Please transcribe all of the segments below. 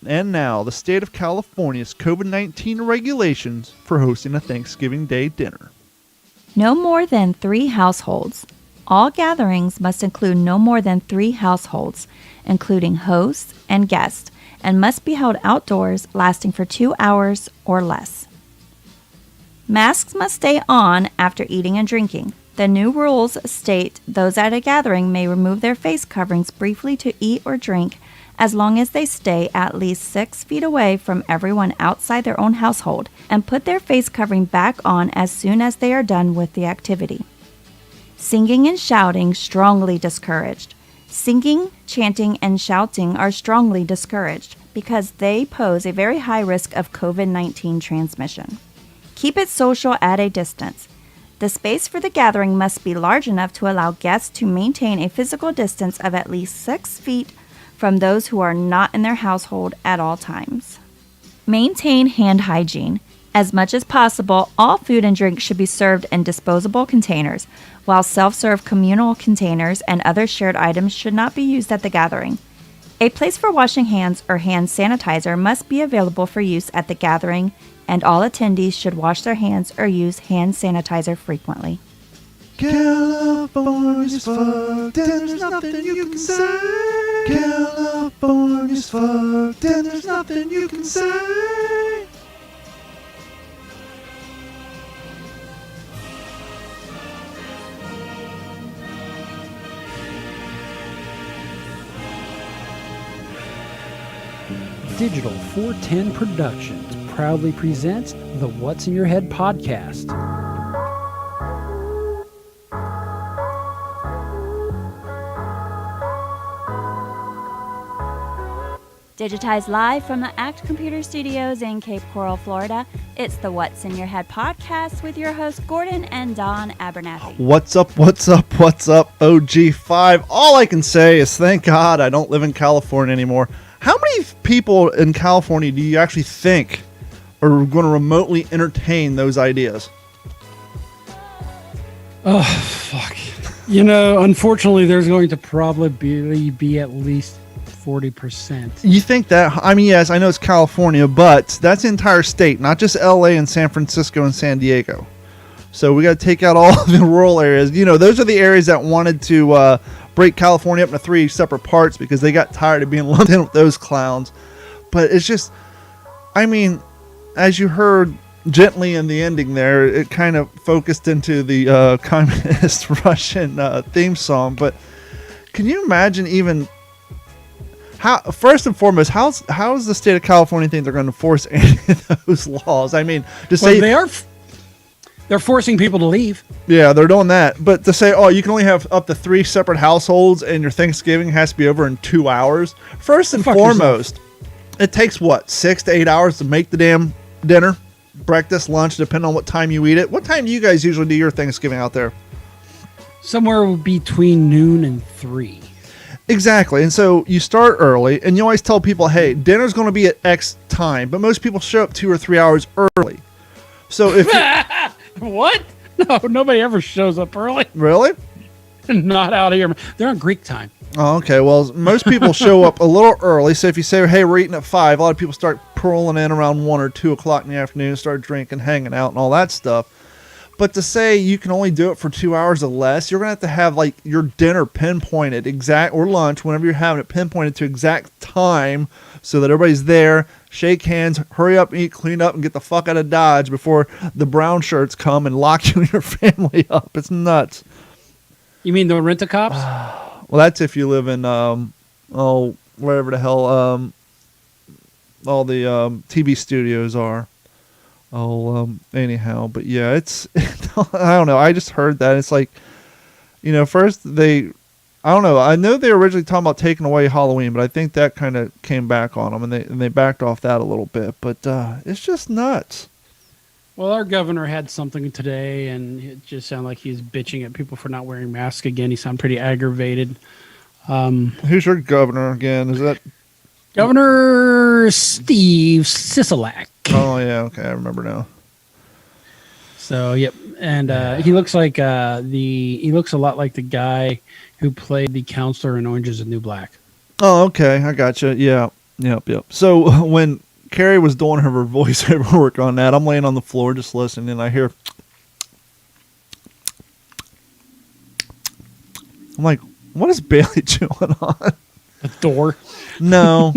And now, the state of California's COVID-19 regulations for hosting a Thanksgiving Day dinner. No more than 3 households. All gatherings must include no more than 3 households, including hosts and guests, and must be held outdoors, lasting for 2 hours or less. Masks must stay on after eating and drinking. The new rules state those at a gathering may remove their face coverings briefly to eat or drink, as long as they stay at least 6 feet away from everyone outside their own household, and put their face covering back on as soon as they are done with the activity. Singing and shouting strongly discouraged. Singing, chanting, and shouting are strongly discouraged because they pose a very high risk of COVID-19 transmission. Keep it social at a distance. The space for the gathering must be large enough to allow guests to maintain a physical distance of at least 6 feet from those who are not in their household at all times. Maintain hand hygiene. As much as possible, all food and drink should be served in disposable containers, while self-serve communal containers and other shared items should not be used at the gathering. A place for washing hands or hand sanitizer must be available for use at the gathering, and all attendees should wash their hands or use hand sanitizer frequently. California's fucked and there's nothing you can say. California's fucked and there's nothing you can say. Digital 410 Productions proudly presents the What's in Your Head podcast. Digitized live from the Act Computer Studios in Cape Coral, Florida, it's the What's in Your Head podcast with your hosts Gordon and Don Abernathy. What's up, OG5? All I can say is thank God I don't live in California anymore. How many people in California do you actually think are going to remotely entertain those ideas? Oh, fuck. You know, unfortunately, there's going to probably be at least 40%. You think that? I mean, yes, I know it's California, but that's the entire state, not just LA and San Francisco and San Diego. So we got to take out all the rural areas. You know, those are the areas that wanted to break California up into 3 separate parts because they got tired of being lumped in with those clowns. But it's just, I mean, as you heard gently in the ending there, it kind of focused into the communist Russian theme song. But can you imagine even how, first and foremost, how's the state of California think they're going to enforce any of those laws? I mean, to say they're forcing people to leave. Yeah, they're doing that. But to say, oh, you can only have up to 3 separate households and your Thanksgiving has to be over in 2 hours. First and foremost, it takes, 6 to 8 hours to make the damn dinner, breakfast, lunch, depending on what time you eat it. What time do you guys usually do your Thanksgiving out there? Somewhere between noon and 3. Exactly. And so you start early, and you always tell people, hey, dinner's going to be at X time. But most people show up 2 or 3 hours early. So if What? No, nobody ever shows up early. Really? Not out here. They're on Greek time. Oh, okay. Well, most people show up a little early. So if you say, hey, we're eating at 5, a lot of people start pulling in around 1 or 2 o'clock in the afternoon, start drinking, hanging out, and all that stuff. But to say you can only do it for 2 hours or less, you're going to have like your dinner pinpointed or lunch, whenever you're having it, pinpointed to exact time so that everybody's there. Shake hands, hurry up, eat, clean up, and get the fuck out of Dodge before the brown shirts come and lock you and your family up. It's nuts. You mean the rent-a-cops? Well, that's if you live in, wherever the hell all the TV studios are. Anyhow, but yeah, it's, I don't know. I just heard that. It's like, you know, first I don't know. I know they were originally talking about taking away Halloween, but I think that kind of came back on them, and they backed off that a little bit. But it's just nuts. Well, our governor had something today, and it just sounded like he was bitching at people for not wearing masks again. He sounded pretty aggravated. Who's your governor again? Is that Governor Steve Sisolak? Oh yeah, okay, I remember now. So yep, and he looks like he looks a lot like the guy who played the counselor in Orange Is the New Black. Oh, okay, I gotcha. Yeah, Yep. So when Carrie was doing her voiceover work on that, I'm laying on the floor just listening, and I hear. I'm like, what is Bailey chewing on? A door. No,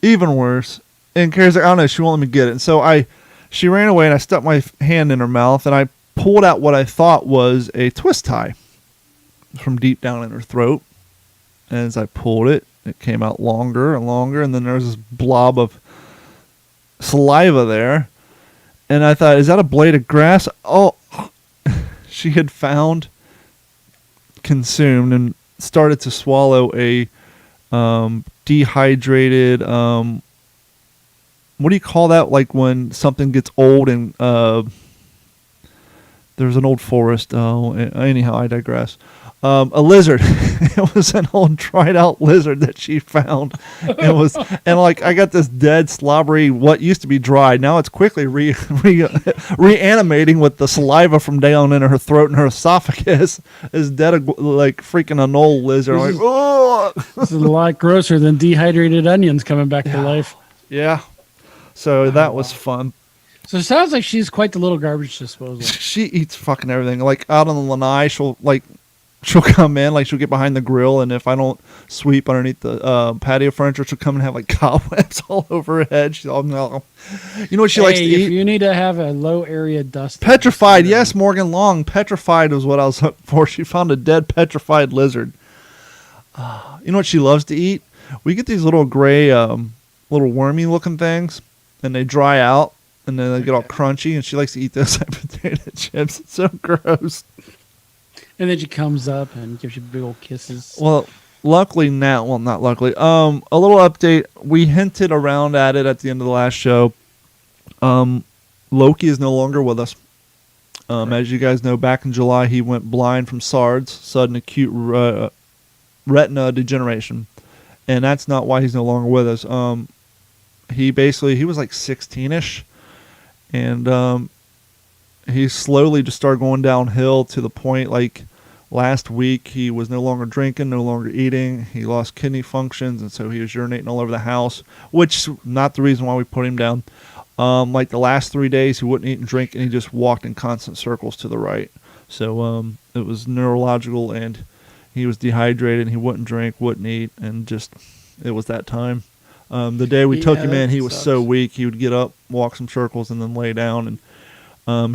even worse. And Carrie's like, I don't know, she won't let me get it. And so she ran away, and I stuck my hand in her mouth, and I pulled out what I thought was a twist tie from deep down in her throat. And as I pulled it, it came out longer and longer, and then there was this blob of saliva there. And I thought, is that a blade of grass? Oh, she had found, consumed, and started to swallow a dehydrated, what do you call that? Like when something gets old and there's an old forest. Oh, anyhow, I digress. A lizard. It was an old dried out lizard that she found. And like I got this dead, slobbery, what used to be dried. Now it's quickly reanimating with the saliva from down in her throat and her esophagus. Is dead like freaking an old lizard. I'm like, oh, this is a lot grosser than dehydrated onions coming back to life. Yeah. So that was fun. So it sounds like she's quite the little garbage disposal. She eats fucking everything. Like out on the lanai, she'll come in, like she'll get behind the grill, and if I don't sweep underneath the patio furniture, she'll come and have like cobwebs all over her head. She's all, you know what she likes to eat? You need to have a low area dust. Petrified, yes, Morgan Long. Petrified was what I was looking for. She found a dead petrified lizard. You know what she loves to eat? We get these little gray, little wormy looking things, and they dry out, and then they get all crunchy, and she likes to eat those like potato chips. It's so gross. And then she comes up and gives you big old kisses. Well, luckily now, well, not luckily. A little update. We hinted around at it at the end of the last show. Loki is no longer with us. As you guys know, back in July, he went blind from SARS, sudden acute retina degeneration. And that's not why he's no longer with us. He was like 16-ish. And he slowly just started going downhill to the point, like, last week he was no longer drinking, no longer eating. He lost kidney functions, and so he was urinating all over the house, which is not the reason why we put him down. Like the last 3 days, he wouldn't eat and drink, and he just walked in constant circles to the right. So it was neurological, and he was dehydrated, and he wouldn't drink, wouldn't eat, and just it was that time. The day we took him in, he was so weak, he would get up, walk some circles, and then lay down, and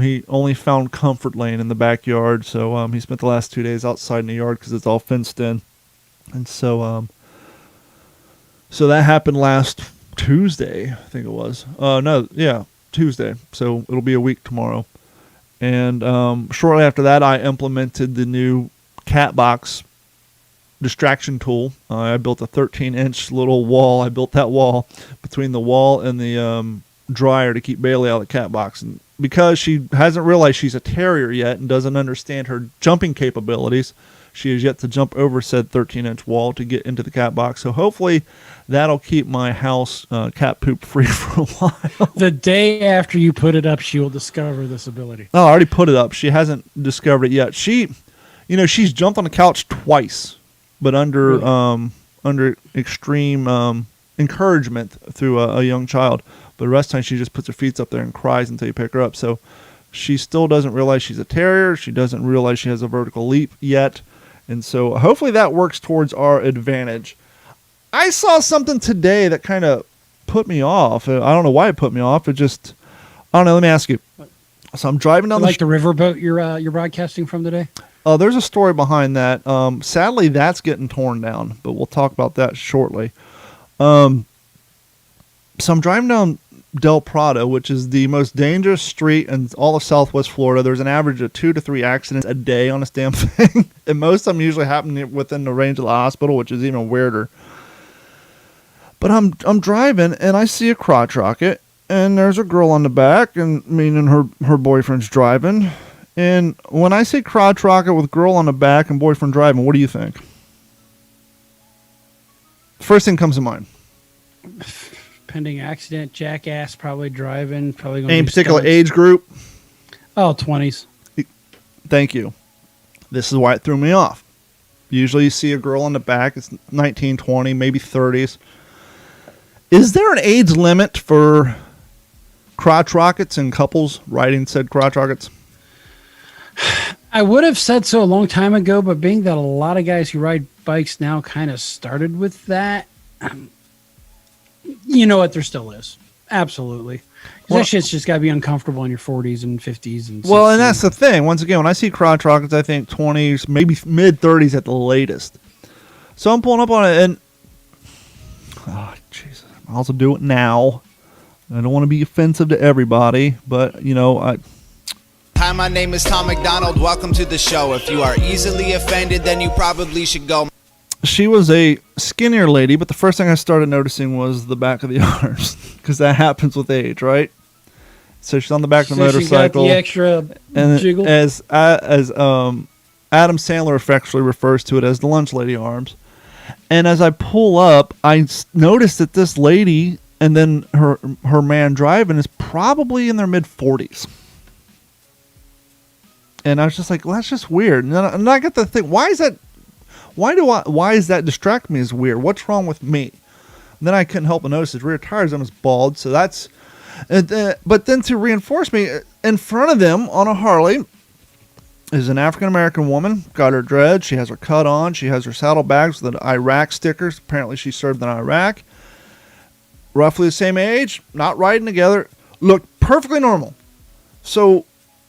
he only found comfort laying in the backyard, so he spent the last 2 days outside in the yard because it's all fenced in. And so that happened last Tuesday, I think it was. Tuesday. So it'll be a week tomorrow. And shortly after that, I implemented the new cat box distraction tool. I built a 13-inch little wall. I built that wall between the wall and the dryer to keep Bailey out of the cat box. And because she hasn't realized she's a terrier yet and doesn't understand her jumping capabilities, she has yet to jump over said 13-inch wall to get into the cat box. So hopefully that'll keep my house cat poop free for a while. The day after you put it up, she will discover this ability. Oh, I already put it up. She hasn't discovered it yet. She's jumped on the couch twice, but under extreme encouragement through a young child. But the rest of the time, she just puts her feet up there and cries until you pick her up. So she still doesn't realize she's a terrier. She doesn't realize she has a vertical leap yet. And so hopefully that works towards our advantage. I saw something today that kind of put me off. I don't know why it put me off. It just, I don't know. Let me ask you. So I'm driving down the riverboat you're broadcasting from today? There's a story behind that. Sadly, that's getting torn down, but we'll talk about that shortly. So I'm driving down Del Prado, which is the most dangerous street in all of Southwest Florida. There's an average of 2 to 3 accidents a day on this damn thing. And most of them usually happen within the range of the hospital, which is even weirder. But I'm driving, and I see a crotch rocket, and there's a girl on the back, and meaning her boyfriend's driving. And when I say crotch rocket with girl on the back and boyfriend driving, what do you think? First thing comes to mind. Pending accident, jackass, probably driving, probably going. Any particular age group? Oh, 20s. Thank you. This is why it threw me off. Usually you see a girl on the back, it's 19, 20, maybe 30s. Is there an age limit for crotch rockets and couples riding said crotch rockets? I would have said so a long time ago, but being that a lot of guys who ride bikes now kind of started with that, you know what? There still is. Absolutely. Well, that shit's just got to be uncomfortable in your 40s and 50s. And 60s. Well, and that's the thing. Once again, when I see crotch rockets, I think 20s, maybe mid-30s at the latest. So I'm pulling up on it, and oh, Jesus, I'll also do it now. I don't want to be offensive to everybody, but, you know, Hi, my name is Tom McDonald. Welcome to the show. If you are easily offended, then you probably should go. She was a skinnier lady, but the first thing I started noticing was the back of the arms, because that happens with age, right? So she's on the back of the motorcycle. She got the extra and jiggle. As Adam Sandler affectionately refers to it as the lunch lady arms. And as I pull up, I noticed that this lady and then her man driving is probably in their mid-40s. And I was just like, well, that's just weird. And I got to think, why is that? Why is that distract me as weird? What's wrong with me? And then I couldn't help but notice his rear tires on his bald. So that's, but then to reinforce me, in front of them on a Harley is an African American woman. Got her dreads. She has her cut on. She has her saddlebags with an Iraq stickers. Apparently, she served in Iraq. Roughly the same age, not riding together. Looked perfectly normal. So.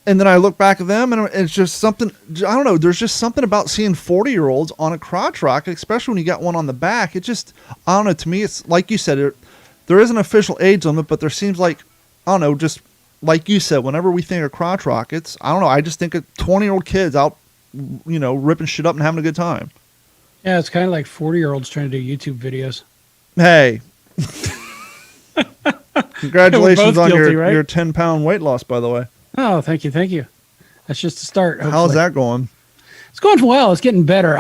And then I look back at them, and it's just something, I don't know, there's just something about seeing 40-year-olds on a crotch rocket, especially when you got one on the back. It just, I don't know, to me, it's like you said, there is an official age limit, but there seems like, I don't know, just like you said, whenever we think of crotch rockets, I don't know, I just think of 20-year-old kids out, you know, ripping shit up and having a good time. Yeah, it's kind of like 40-year-olds trying to do YouTube videos. Hey. Congratulations on guilty, your 10-pound weight loss, by the way. Oh, thank you. That's just a start. Hopefully. How's that going? It's going well. It's getting better.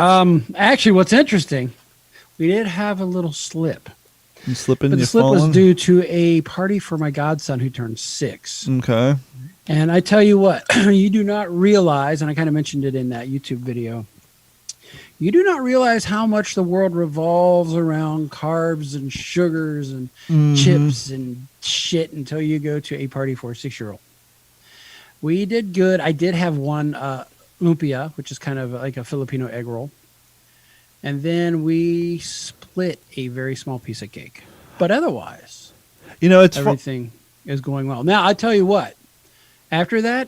Actually, what's interesting, we did have a little slip. You slipping? But the slip was due to a party for my godson who turned 6. Okay. And I tell you what, you do not realize, and I kind of mentioned it in that YouTube video, you do not realize how much the world revolves around carbs and sugars and chips and shit until you go to a party for a 6-year-old. We did good. I did have one lumpia, which is kind of like a Filipino egg roll. And then we split a very small piece of cake. But otherwise, you know, everything is going well. Now, I tell you what, after that,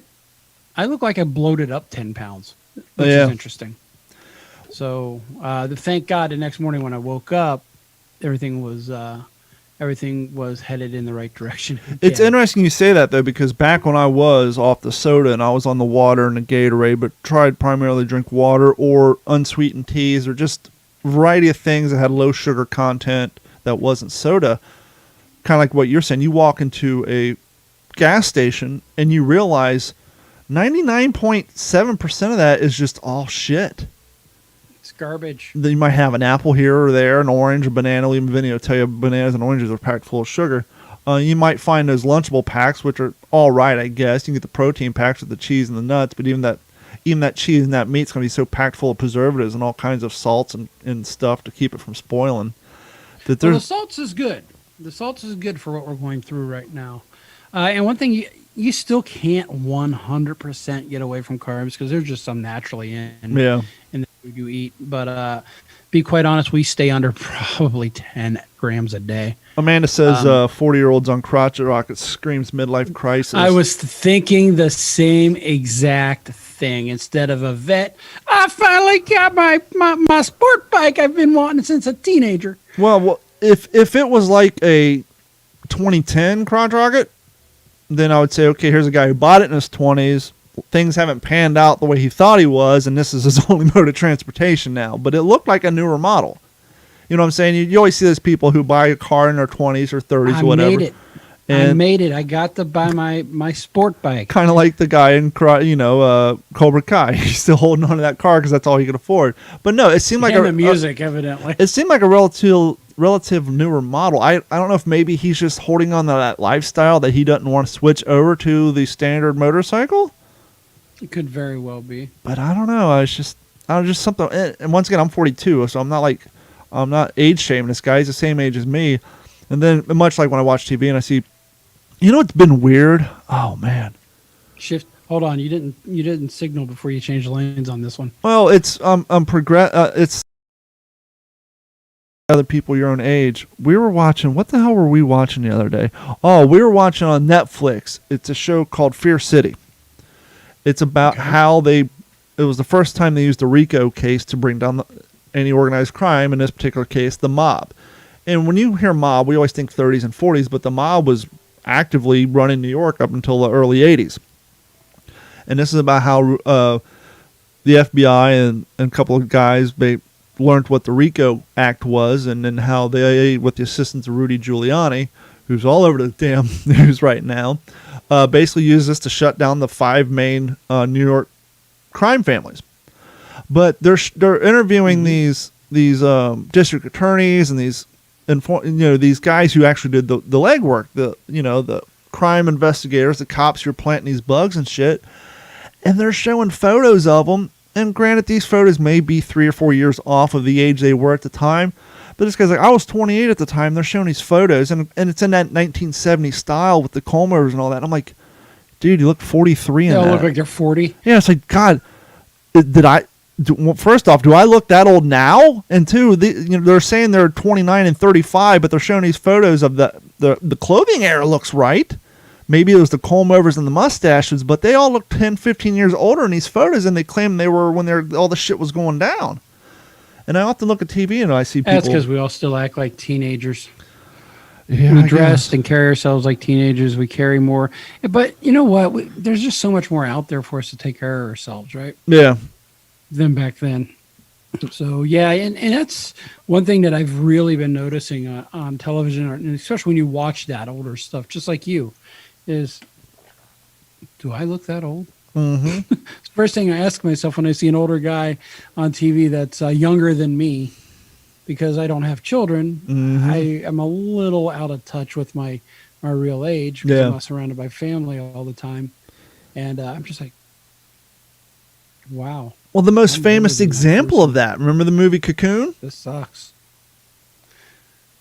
I look like I bloated up 10 pounds, which is interesting. So thank God the next morning when I woke up, everything was headed in the right direction. It's interesting you say that, though, because back when I was off the soda and I was on the water and the Gatorade, but tried primarily to drink water or unsweetened teas or just a variety of things that had low sugar content that wasn't soda, kind of like what you're saying. You walk into a gas station and you realize 99.7% of that is just all shit. Garbage. Then you might have an apple here or there, an orange, a banana. Even video tell you bananas and oranges are packed full of sugar. You might find those Lunchable packs, which are all right, I guess. You can get the protein packs with the cheese and the nuts, but even that cheese and that meat's going to be so packed full of preservatives and all kinds of salts and stuff to keep it from spoiling. That the salts is good. The salts is good for what we're going through right now. And one thing you still can't 100% get away from carbs because there's just some naturally in the food you eat. But be quite honest, we stay under probably 10 grams a day. Amanda says 40-year-olds on crotch rockets screams midlife crisis. I was thinking the same exact thing. Instead of a vet, I finally got my sport bike I've been wanting since a teenager. Well, if it was like a 2010 crotch rocket, then I would say, okay, here's a guy who bought it in his 20s. Things haven't panned out the way he thought he was, and this is his only mode of transportation now. But it looked like a newer model. You know what I'm saying? You always see those people who buy a car in their 20s or 30s or whatever. I made it. I got to buy my sport bike. Kind of like the guy in Cobra Kai. He's still holding on to that car because that's all he could afford. But no, it seemed like the music, evidently. It seemed like a relative newer model. I don't know if maybe he's just holding on to that lifestyle that he doesn't want to switch over to the standard motorcycle. It could very well be. But I don't know. I was just something. And once again, I'm 42, so I'm not age shaming this guy. He's the same age as me. And then, much like when I watch TV and I see, it's been weird. Oh man. Shift. Hold on. You didn't signal before you changed lanes on this one. Well, it's it's other people your own age. We were watching. What the hell were we watching the other day? Oh, we were watching on Netflix. It's a show called Fear City. It's about how it was the first time they used the RICO case to bring down any organized crime. In this particular case, the mob. And when you hear mob, we always think 30s and 40s, but the mob was actively running New York up until the early 80s. And this is about how the FBI and a couple of guys, they learned what the RICO Act was, and then how they, with the assistance of Rudy Giuliani, who's all over the damn news right now, basically used this to shut down the 5 main New York crime families. But they're interviewing these district attorneys and these guys who actually did the legwork, the crime investigators, the cops who are planting these bugs and shit. And they're showing photos of them. And granted, these photos may be 3 or 4 years off of the age they were at the time. But this guy's like, I was 28 at the time. They're showing these photos. And it's in that 1970s style with the comb overs and all that. And I'm like, dude, you look 43 in that. They look like they're 40. Yeah, it's like, God, first off, do I look that old now? And two, they're saying they're 29 and 35, but they're showing these photos of the clothing era looks right. Maybe it was the comb overs and the mustaches, but they all look 10, 15 years older in these photos, and they claim they were when all the shit was going down. And I often look at TV and I see people. That's because we all still act like teenagers. Yeah, we dress and carry ourselves like teenagers. We carry more. But you know what? There's just so much more out there for us to take care of ourselves, right? Yeah. Than back then. So, yeah, and that's one thing that I've really been noticing on television, and especially when you watch that older stuff, just like you, is, do I look that old? Mm-hmm. First thing I ask myself when I see an older guy on TV that's younger than me, because I don't have children, I am a little out of touch with my real age because I'm not surrounded by family all the time. And I'm just like, wow. Well, the most famous example of that, remember the movie Cocoon? This sucks.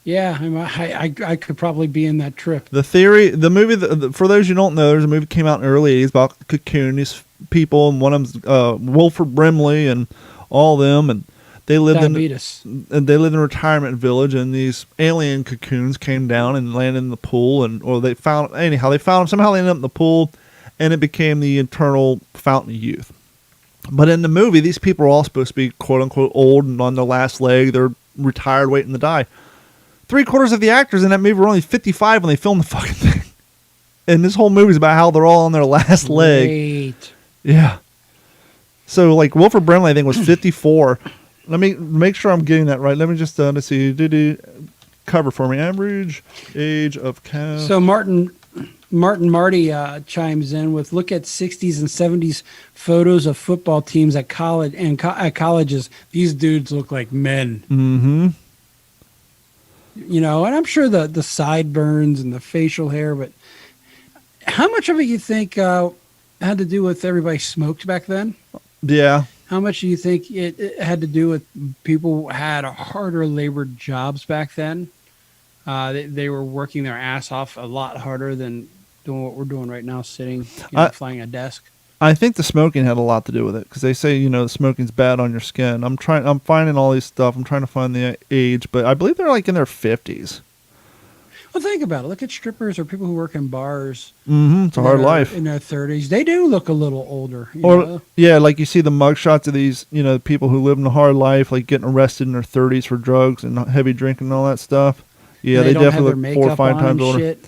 Yeah, I could probably be in that trip. The movie, for those who don't know, there's a movie that came out in the early 80s about Cocoon. These people, and one of them's Wilford Brimley and all them, and they lived in a retirement village, and these alien cocoons came down and landed in the pool, somehow they ended up in the pool, and it became the eternal fountain of youth. But in the movie, these people are all supposed to be quote unquote old and on their last leg. They're retired, waiting to die. 3/4 of the actors in that movie were only 55 when they filmed the fucking thing. And this whole movie is about how they're all on their last leg. Yeah. So, like, Wilford Brimley, I think, was 54. Let me make sure I'm getting that right. Let me just, let's see. Cover for me. Average age of cast. So, Marty chimes in with, look at 60s and 70s photos of football teams at college and at colleges. These dudes look like men. Mm-hmm. And I'm sure the sideburns and the facial hair, but how much of it you think had to do with everybody smoked back then? Yeah. How much do you think it had to do with people who had harder labored jobs back then? They were working their ass off a lot harder than doing what we're doing right now, sitting, flying a desk. I think the smoking had a lot to do with it, because they say, smoking's bad on your skin. I'm finding all these stuff. I'm trying to find the age, but I believe they're like in their 50s. Well, think about it. Look at strippers or people who work in bars. Mm-hmm. It's a hard life. In their 30s. They do look a little older. Yeah, like you see the mugshots of these, people who live in a hard life, like getting arrested in their 30s for drugs and heavy drinking and all that stuff. Yeah, they definitely look 4 or 5 times older. Shit.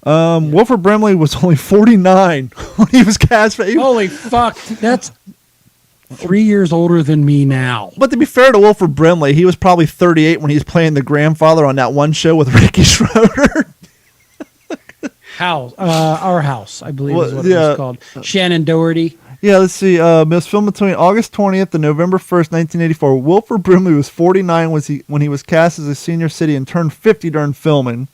Wilford Brimley was only 49 when he was cast. Holy fuck. That's 3 years older than me now. But to be fair to Wilford Brimley, he was probably 38 when he was playing the grandfather on that one show with Ricky Schroeder. Our House, I believe is what it was called. Shannon Doherty. Yeah, let's see. It was filmed between August 20th and November 1st, 1984. Wilford Brimley was 49 when he was cast as a senior citizen and turned 50 during filming.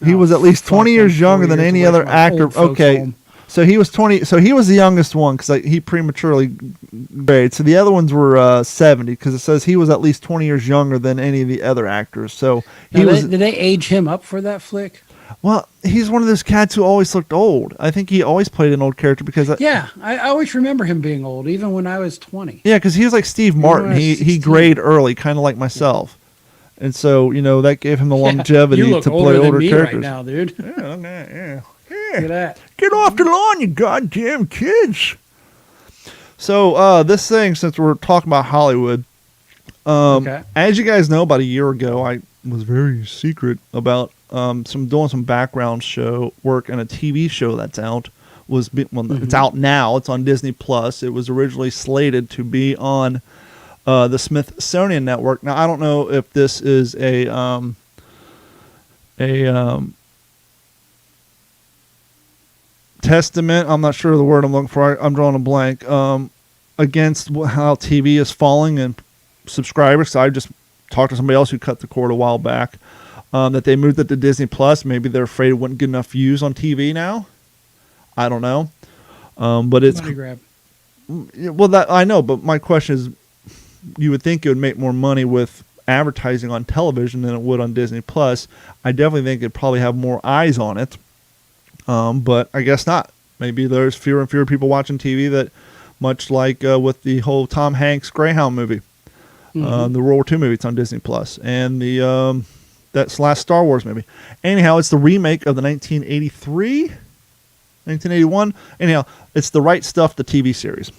He was at least 20 years younger than any other actor. Okay, So he was 20. So he was the youngest one because he prematurely graduated. So the other ones were 70 because it says he was at least 20 years younger than any of the other actors. So he was. Did they age him up for that flick? Well, he's one of those cats who always looked old. I think he always played an old character because. I always remember him being old, even when I was 20. Yeah, because he was like Steve Martin. He grayed early, kind of like myself. And so, that gave him the longevity you look to play older older than me characters. right now, dude. Yeah. Look at that. Get off the lawn, you goddamn kids. So, this thing, since we're talking about Hollywood, as you guys know, about a year ago, I was very secret about doing some background show work and a TV show that's out. It's out now. It's on Disney Plus. It was originally slated to be on the Smithsonian Network. Now, I don't know if this is a testament. I'm not sure of the word I'm looking for. I'm drawing a blank. Against how TV is falling and subscribers. So I just talked to somebody else who cut the cord a while back. That they moved it to Disney Plus. Maybe they're afraid it wouldn't get enough views on TV now. I don't know. But it's Money grab. Well, that I know. But my question is, you would think it would make more money with advertising on television than it would on Disney Plus. I definitely think it'd probably have more eyes on it. But I guess not. Maybe there's fewer and fewer people watching TV that, much like with the whole Tom Hanks Greyhound movie, the World War II movie, it's on Disney Plus, and the that's last Star Wars movie. Anyhow, it's the remake of the 1981. Anyhow, it's The Right Stuff, the TV series.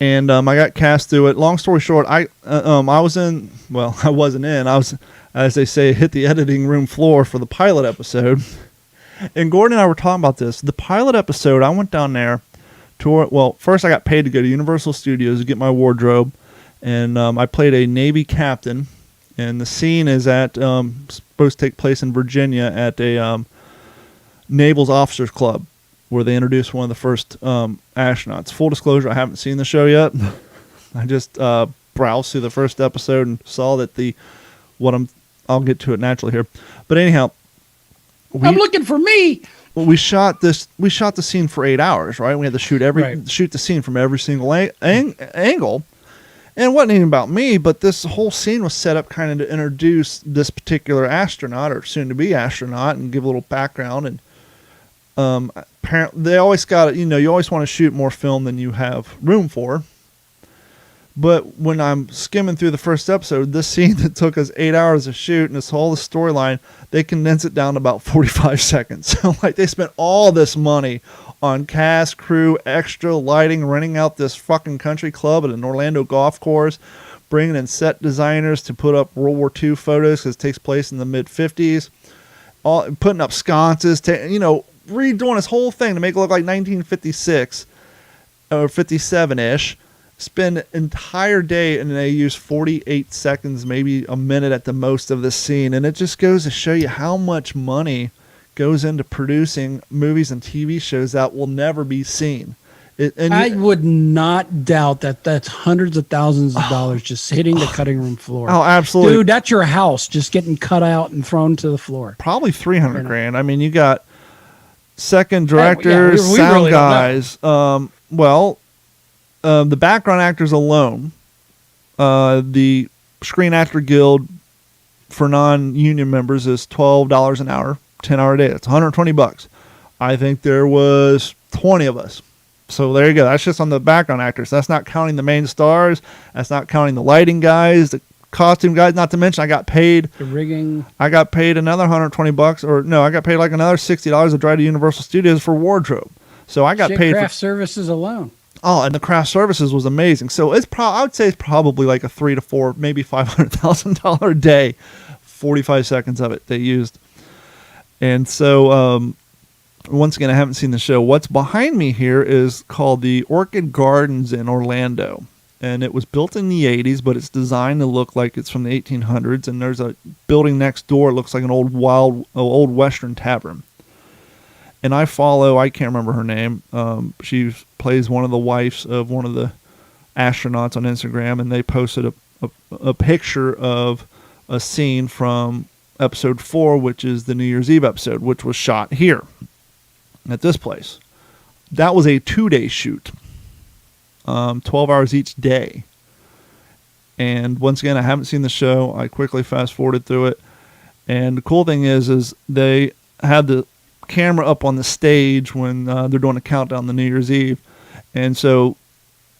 And I got cast through it. Long story short, I wasn't in. I was, as they say, hit the editing room floor for the pilot episode. And Gordon and I were talking about this. The pilot episode, I went down there first I got paid to go to Universal Studios to get my wardrobe. And I played a Navy captain. And the scene is supposed to take place in Virginia at a Naval's Officers Club, where they introduced one of the first astronauts. Full disclosure, I haven't seen the show yet. I just browsed through the first episode and saw that I'll get to it naturally here. But anyhow, I'm looking for me. Well, we shot the scene for 8 hours, right? We had to shoot the scene from every single angle. And it wasn't even about me, but this whole scene was set up kind of to introduce this particular astronaut or soon-to-be astronaut and give a little background. And apparently, they always got it. You always want to shoot more film than you have room for. But when I'm skimming through the first episode, this scene that took us 8 hours to shoot and this whole storyline, they condensed it down to about 45 seconds. So they spent all this money on cast, crew, extra lighting, renting out this fucking country club at an Orlando golf course, bringing in set designers to put up World War II photos because it takes place in the mid-50s, putting up sconces, redoing this whole thing to make it look like 1956 or 57-ish. Spend an entire day and they use 48 seconds, maybe a minute at the most of this scene. And it just goes to show you how much money goes into producing movies and TV shows that will never be seen. I would not doubt that's hundreds of thousands of dollars just hitting the cutting room floor. Oh, absolutely. Dude, that's your house just getting cut out and thrown to the floor. Probably $300,000. I mean, you got second directors, sound really guys. The background actors alone, the Screen Actor Guild for non-union members is $12 an hour, 10-hour day. That's $120. I think there was 20 of us. So there you go. That's just on the background actors. That's not counting the main stars. That's not counting the lighting guys, the costume guys. Not to mention, I got paid the rigging. I got paid another $120, I got paid like another $60 to drive to Universal Studios for wardrobe. So I got paid craft services alone. Oh, and the craft services was amazing. So I would say it's probably like a $300,000 to $400,000, maybe $500,000 a day. 45 seconds of it they used. And so, once again, I haven't seen the show. What's behind me here is called the Orchid Gardens in Orlando. And it was built in the 80s, but it's designed to look like it's from the 1800s. And there's a building next door. It looks like an old Western tavern. And I can't remember her name. She plays one of the wives of one of the astronauts on Instagram, and they posted a picture of a scene from episode 4, which is the New Year's Eve episode, which was shot here. at this place. That was a 2-day shoot, 12 hours each day. And once again, I haven't seen the show. I quickly fast forwarded through it. And the cool thing is they had the camera up on the stage when they're doing a countdown to New Year's Eve. And so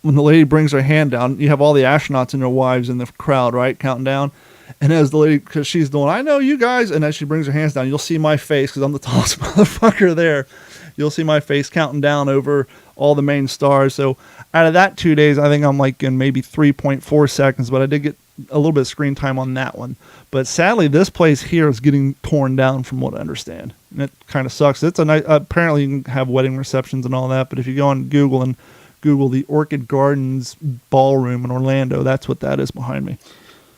when the lady brings her hand down, you have all the astronauts and their wives in the crowd, right, counting down. And as the lady, because she's doing, I know you guys, and as she brings her hands down, you'll see my face, because I'm the tallest motherfucker there. You'll see my face counting down over all the main stars. So out of that 2 days, I think I'm like in maybe 3.4 seconds, but I did get a little bit of screen time on that one. But sadly, this place here is getting torn down from what I understand. And it kind of sucks. It's a nice, apparently you can have wedding receptions and all that, but if you go on Google and Google the Orchid Gardens Ballroom in Orlando, that's what that is behind me.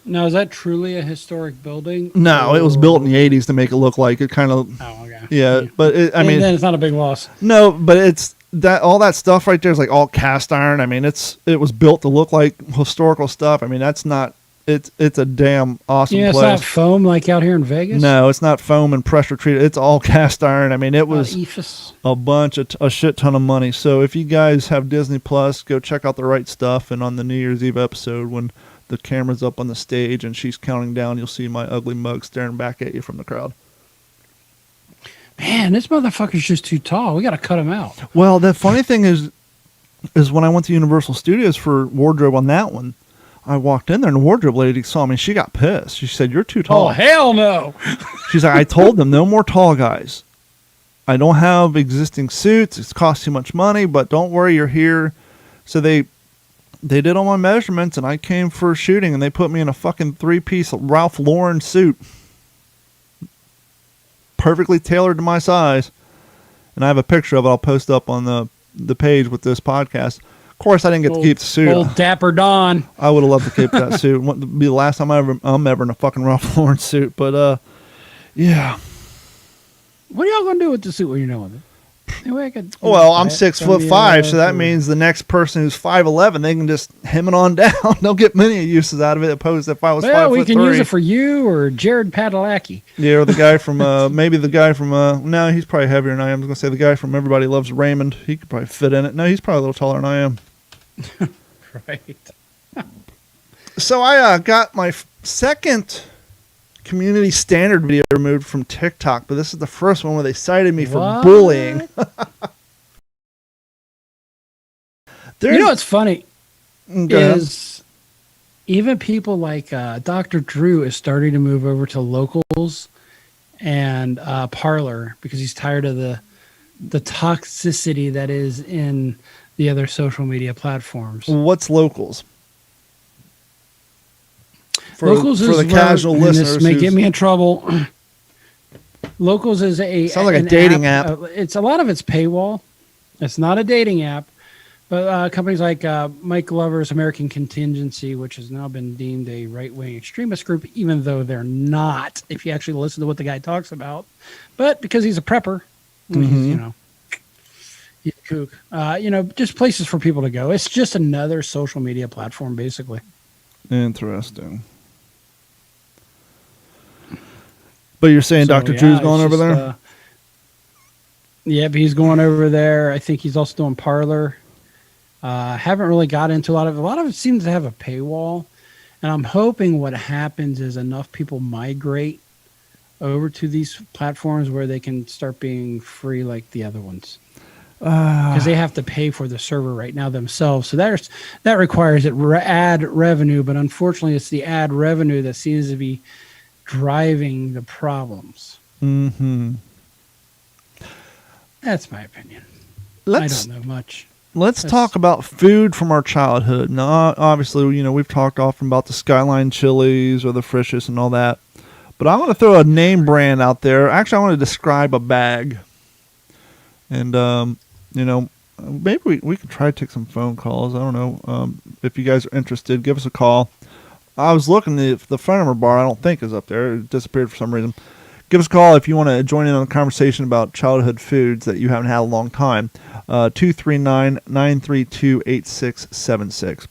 Now, is that truly a historic building? No, it was built in the 80s to make it look like it kind of. Oh, okay. Yeah, but I mean, then it's not a big loss. No, but it's that all that stuff right there is like all cast iron. I mean, it was built to look like historical stuff. I mean, that's not. It's a damn awesome place. It's not foam like out here in Vegas. No, it's not foam and pressure treated. It's all cast iron. I mean, it was a shit ton of money. So if you guys have Disney Plus, go check out The Right Stuff. And on the New Year's Eve episode, when the camera's up on the stage and she's counting down, you'll see my ugly mug staring back at you from the crowd. Man, this motherfucker's just too tall. We got to cut him out. Well, the funny thing is when I went to Universal Studios for wardrobe on that one, I walked in there and the wardrobe lady saw me and she got pissed. She said, "You're too tall." Oh, hell no. She's like, "I told them no more tall guys. I don't have existing suits. It's cost too much money, but don't worry, you're here." So they did all my measurements and I came for shooting and they put me in a fucking 3-piece Ralph Lauren suit. Perfectly tailored to my size. And I have a picture of it I'll post up on the page with this podcast. Of course, I didn't get to keep the suit. Old Dapper Don. I would have loved to keep that suit. It would be the last time I'm ever in a fucking Ralph Lauren suit. But, yeah. What are y'all going to do with the suit when you're done with it? Anyway, well, I'm 6'5", so that means the next person who's 5'11", they can just hem it on down. They'll get many uses out of it, opposed to if I was 5'3". We can use it for you or Jared Padalecki. Yeah, or the guy from maybe the guy from no, he's probably heavier than I am. I was gonna say the guy from Everybody Loves Raymond. He could probably fit in it. No, he's probably a little taller than I am. Right. So I got my second community standard video removed from TikTok, but this is the first one where they cited me for bullying. You know what's funny is even people like Dr. Drew is starting to move over to Locals and Parler because he's tired of the toxicity that is in the other social media platforms. What's Locals? Locals for the casual listeners, this may get me in trouble. Locals is sounds like a dating app. It's a lot of it's paywall. It's not a dating app, but companies like Mike Glover's American Contingency, which has now been deemed a right-wing extremist group, even though they're not. If you actually listen to what the guy talks about, but because he's a prepper, he's a kook. Just places for people to go. It's just another social media platform, basically. Interesting. But you're saying Dr. Drew's going over there? But he's going over there. I think he's also doing Parler. Haven't really got into a lot of it seems to have a paywall. And I'm hoping what happens is enough people migrate over to these platforms where they can start being free like the other ones. Because they have to pay for the server right now themselves. So that requires ad revenue, but unfortunately it's the ad revenue that seems to be driving the problems. Mm-hmm. That's my opinion. I don't know much. Let's talk about food from our childhood. Now, obviously, we've talked often about the Skyline chilies or the Frisch's and all that. But I want to throw a name brand out there. Actually, I want to describe a bag. And, maybe we could try to take some phone calls. I don't know. If you guys are interested, give us a call. I was looking at the phone number bar. I don't think is up there. It disappeared for some reason. Give us a call if you want to join in on the conversation about childhood foods that you haven't had a long time. 239-932-8676.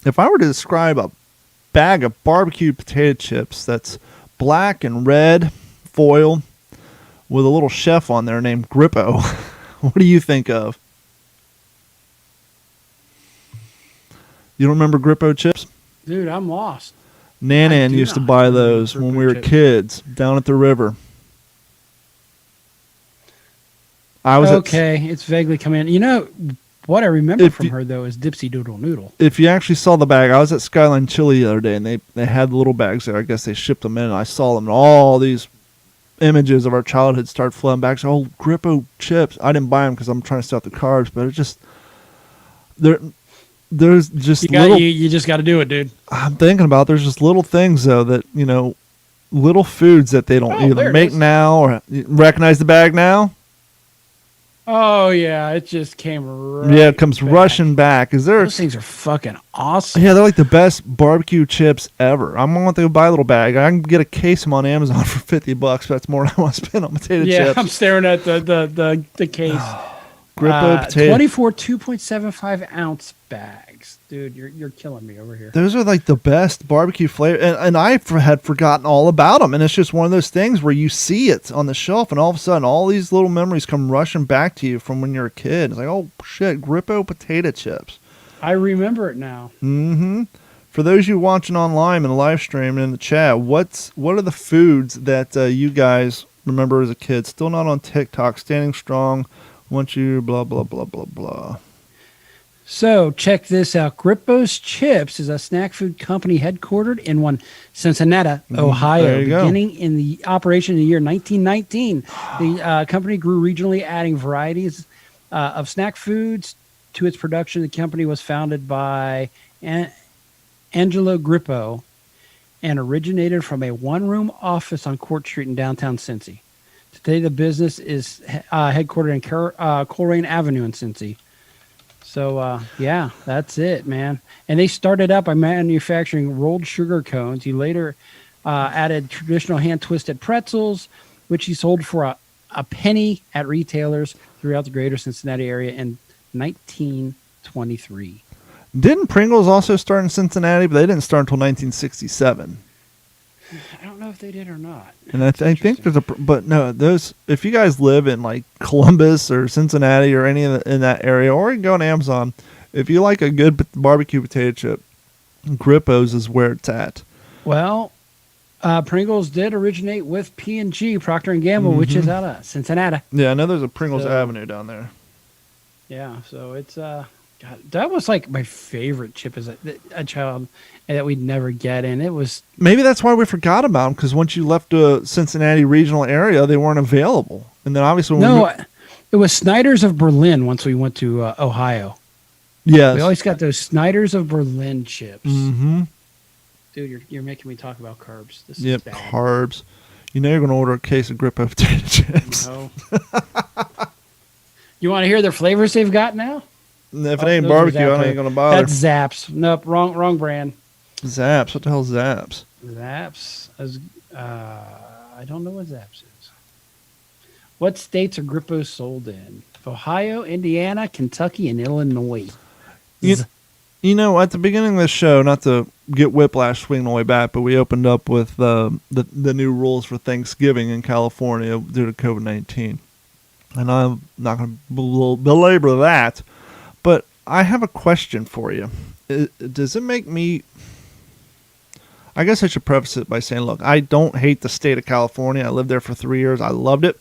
If I were to describe a bag of barbecued potato chips that's black and red foil with a little chef on there named Grippo. What do you think of? You don't remember Grippo chips? Dude, I'm lost. Nanan do used to not buy remember those when Grippo we were chips. kids down at the river. I was okay, it's vaguely coming in. You know, what I remember If from you- her, though, is Dipsy Doodle Noodle. If you actually saw the bag, I was at Skyline Chili the other day, and they had the little bags there. I guess they shipped them in, and I saw them, and all these images of our childhood started flooding back. So, oh, Grippo chips. I didn't buy them because I'm trying to stop the carbs, but it's just there's just little. You just got to do it, dude. I'm thinking about there's just little things though that little foods that they don't Oh, there either it make is. now or recognize the bag now. Oh, yeah, it just came right Yeah, it comes back. rushing back. Is there? Those things are fucking awesome. Yeah, they're like the best barbecue chips ever. I'm gonna have to go buy a little bag. I can get a case of them on Amazon for $50. But that's more than I want to spend on potato Yeah, chips. I'm staring at the case. Grippo potato. 24 2.75 ounce bags. Dude, you're killing me over here. Those are like the best barbecue flavor, and I had forgotten all about them. And it's just one of those things where you see it on the shelf, and all of a sudden, all these little memories come rushing back to you from when you're a kid. It's like, oh shit, Grippo potato chips. I remember it now. Mm-hmm. For those of you watching online in the live stream and in the chat, what are the foods that you guys remember as a kid? Still not on TikTok, standing strong. Want you blah blah blah blah blah. So check this out. Grippo's Chips is a snack food company headquartered in Cincinnati, There Ohio, you go. beginning in the operation in the year 1919. The company grew regionally, adding varieties of snack foods to its production. The company was founded by Angelo Grippo and originated from a one-room office on Court Street in downtown Cincy. Today, the business is headquartered in Coleraine Avenue in Cincy. So, yeah, that's it, man. And they started out by manufacturing rolled sugar cones. He later added traditional hand-twisted pretzels, which he sold for a penny at retailers throughout the greater Cincinnati area in 1923. Didn't Pringles also start in Cincinnati? But they didn't start until 1967. I don't know if they did or not. And I think there's but no, those, if you guys live in like Columbus or Cincinnati or any of in that area, or you can go on Amazon, if you like a good barbecue potato chip, Grippo's is where it's at. Well, Pringles did originate with P&G, Procter & Gamble, which is out of Cincinnati. Yeah, I know there's a Pringles So- Avenue down there. Yeah, so it's God, that was like my favorite chip as a child, and that we'd never get. And it was Maybe that's why we forgot about them, because once you left the Cincinnati regional area, they weren't available. And then obviously when no, it was Snyder's of Berlin. Once we went to Ohio, yes. we always got those Snyder's of Berlin chips. Mm-hmm. Dude, you're making me talk about carbs. This Yep, is bad. carbs. You know you're going to order a case of Grippo potato chips. No. You want to hear the flavors they've got now? And if it Oh, ain't those are barbecue, I Zapper. ain't going to bother. That's Zaps. Nope, wrong brand. Zaps. What the hell is Zaps? Zaps. I don't know what Zaps is. What states are Grippo sold in? Ohio, Indiana, Kentucky, and Illinois. You know, at the beginning of the show, not to get whiplash swinging the way back, but we opened up with the new rules for Thanksgiving in California due to COVID-19. And I'm not going to belabor that, but I have a question for you. Does it make me... I guess I should preface it by saying, look, I don't hate the state of California. I lived there for 3 years. I loved it.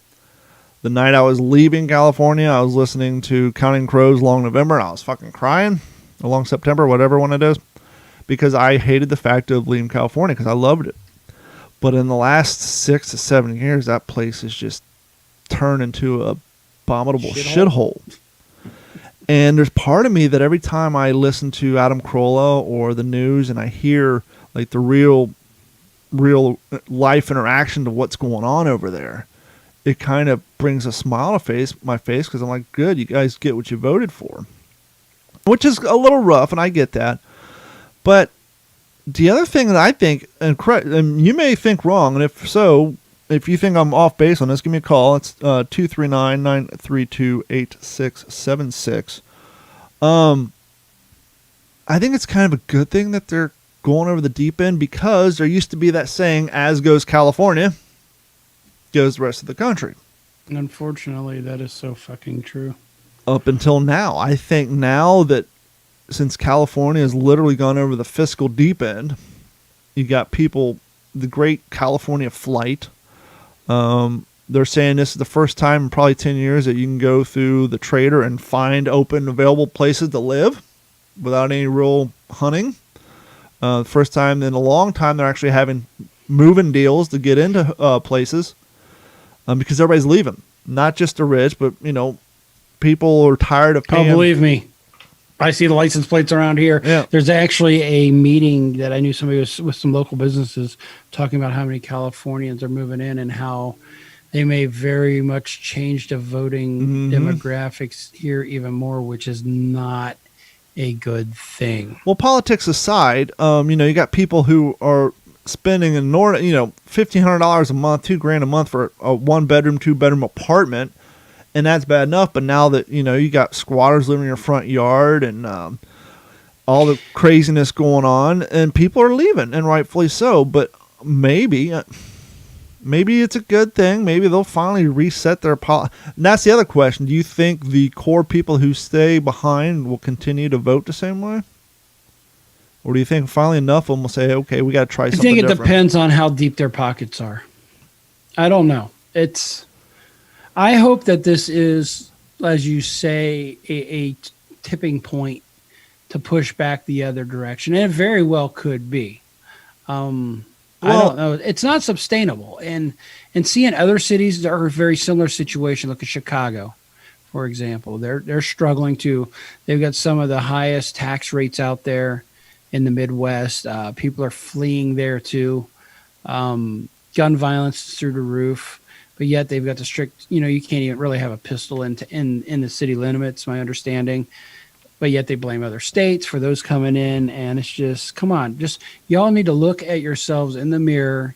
The night I was leaving California, I was listening to Counting Crows Long November, and I was fucking crying. Or Long September, whatever one it is. Because I hated the fact of leaving California, because I loved it. But in the last 6 to 7 years, that place has just turned into a abominable shithole. And there's part of me that every time I listen to Adam Carolla or the news and I hear like the real life interaction to what's going on over there, it kind of brings a smile to my face because I'm like, good, you guys get what you voted for. Which is a little rough, and I get that. But the other thing that I think, and you may think wrong, and if so, if you think I'm off base on this, give me a call. It's 239-932-8676. I think it's kind of a good thing that they're going over the deep end, because there used to be that saying, as goes California, goes the rest of the country. Unfortunately, that is so fucking true. Up until now. I think now that since California has literally gone over the fiscal deep end, you got people, the great California flight. They're saying this is the first time in probably 10 years that you can go through the trader and find open, available places to live without any real hunting. First time in a long time they're actually having moving deals to get into places because everybody's leaving. Not just the rich, but, people are tired of paying. Oh, believe me. I see the license plates around here. Yeah. There's actually a meeting that I knew somebody was with some local businesses talking about how many Californians are moving in and how they may very much change the voting demographics here even more, which is not a good thing. Well, politics aside, you got people who are spending $1,500 a month, $2,000 a month for a 1-bedroom, 2-bedroom apartment. And that's bad enough. But now that, you got squatters living in your front yard and all the craziness going on, and people are leaving, and rightfully so. But maybe it's a good thing. Maybe they'll finally reset their And that's the other question. Do you think the core people who stay behind will continue to vote the same way? Or do you think finally enough of them will say, okay, we got to try something different? I think it depends on how deep their pockets are. I don't know. I hope that this is, as you say, a tipping point to push back the other direction. And it very well could be. I don't know. It's not sustainable. And seeing other cities that are a very similar situation, look at Chicago, for example. They're struggling they've got some of the highest tax rates out there in the Midwest. People are fleeing there too. Gun violence is through the roof. But yet they've got the strict, you can't even really have a pistol in the city limits, my understanding. But yet they blame other states for those coming in. And it's just, come on, y'all need to look at yourselves in the mirror,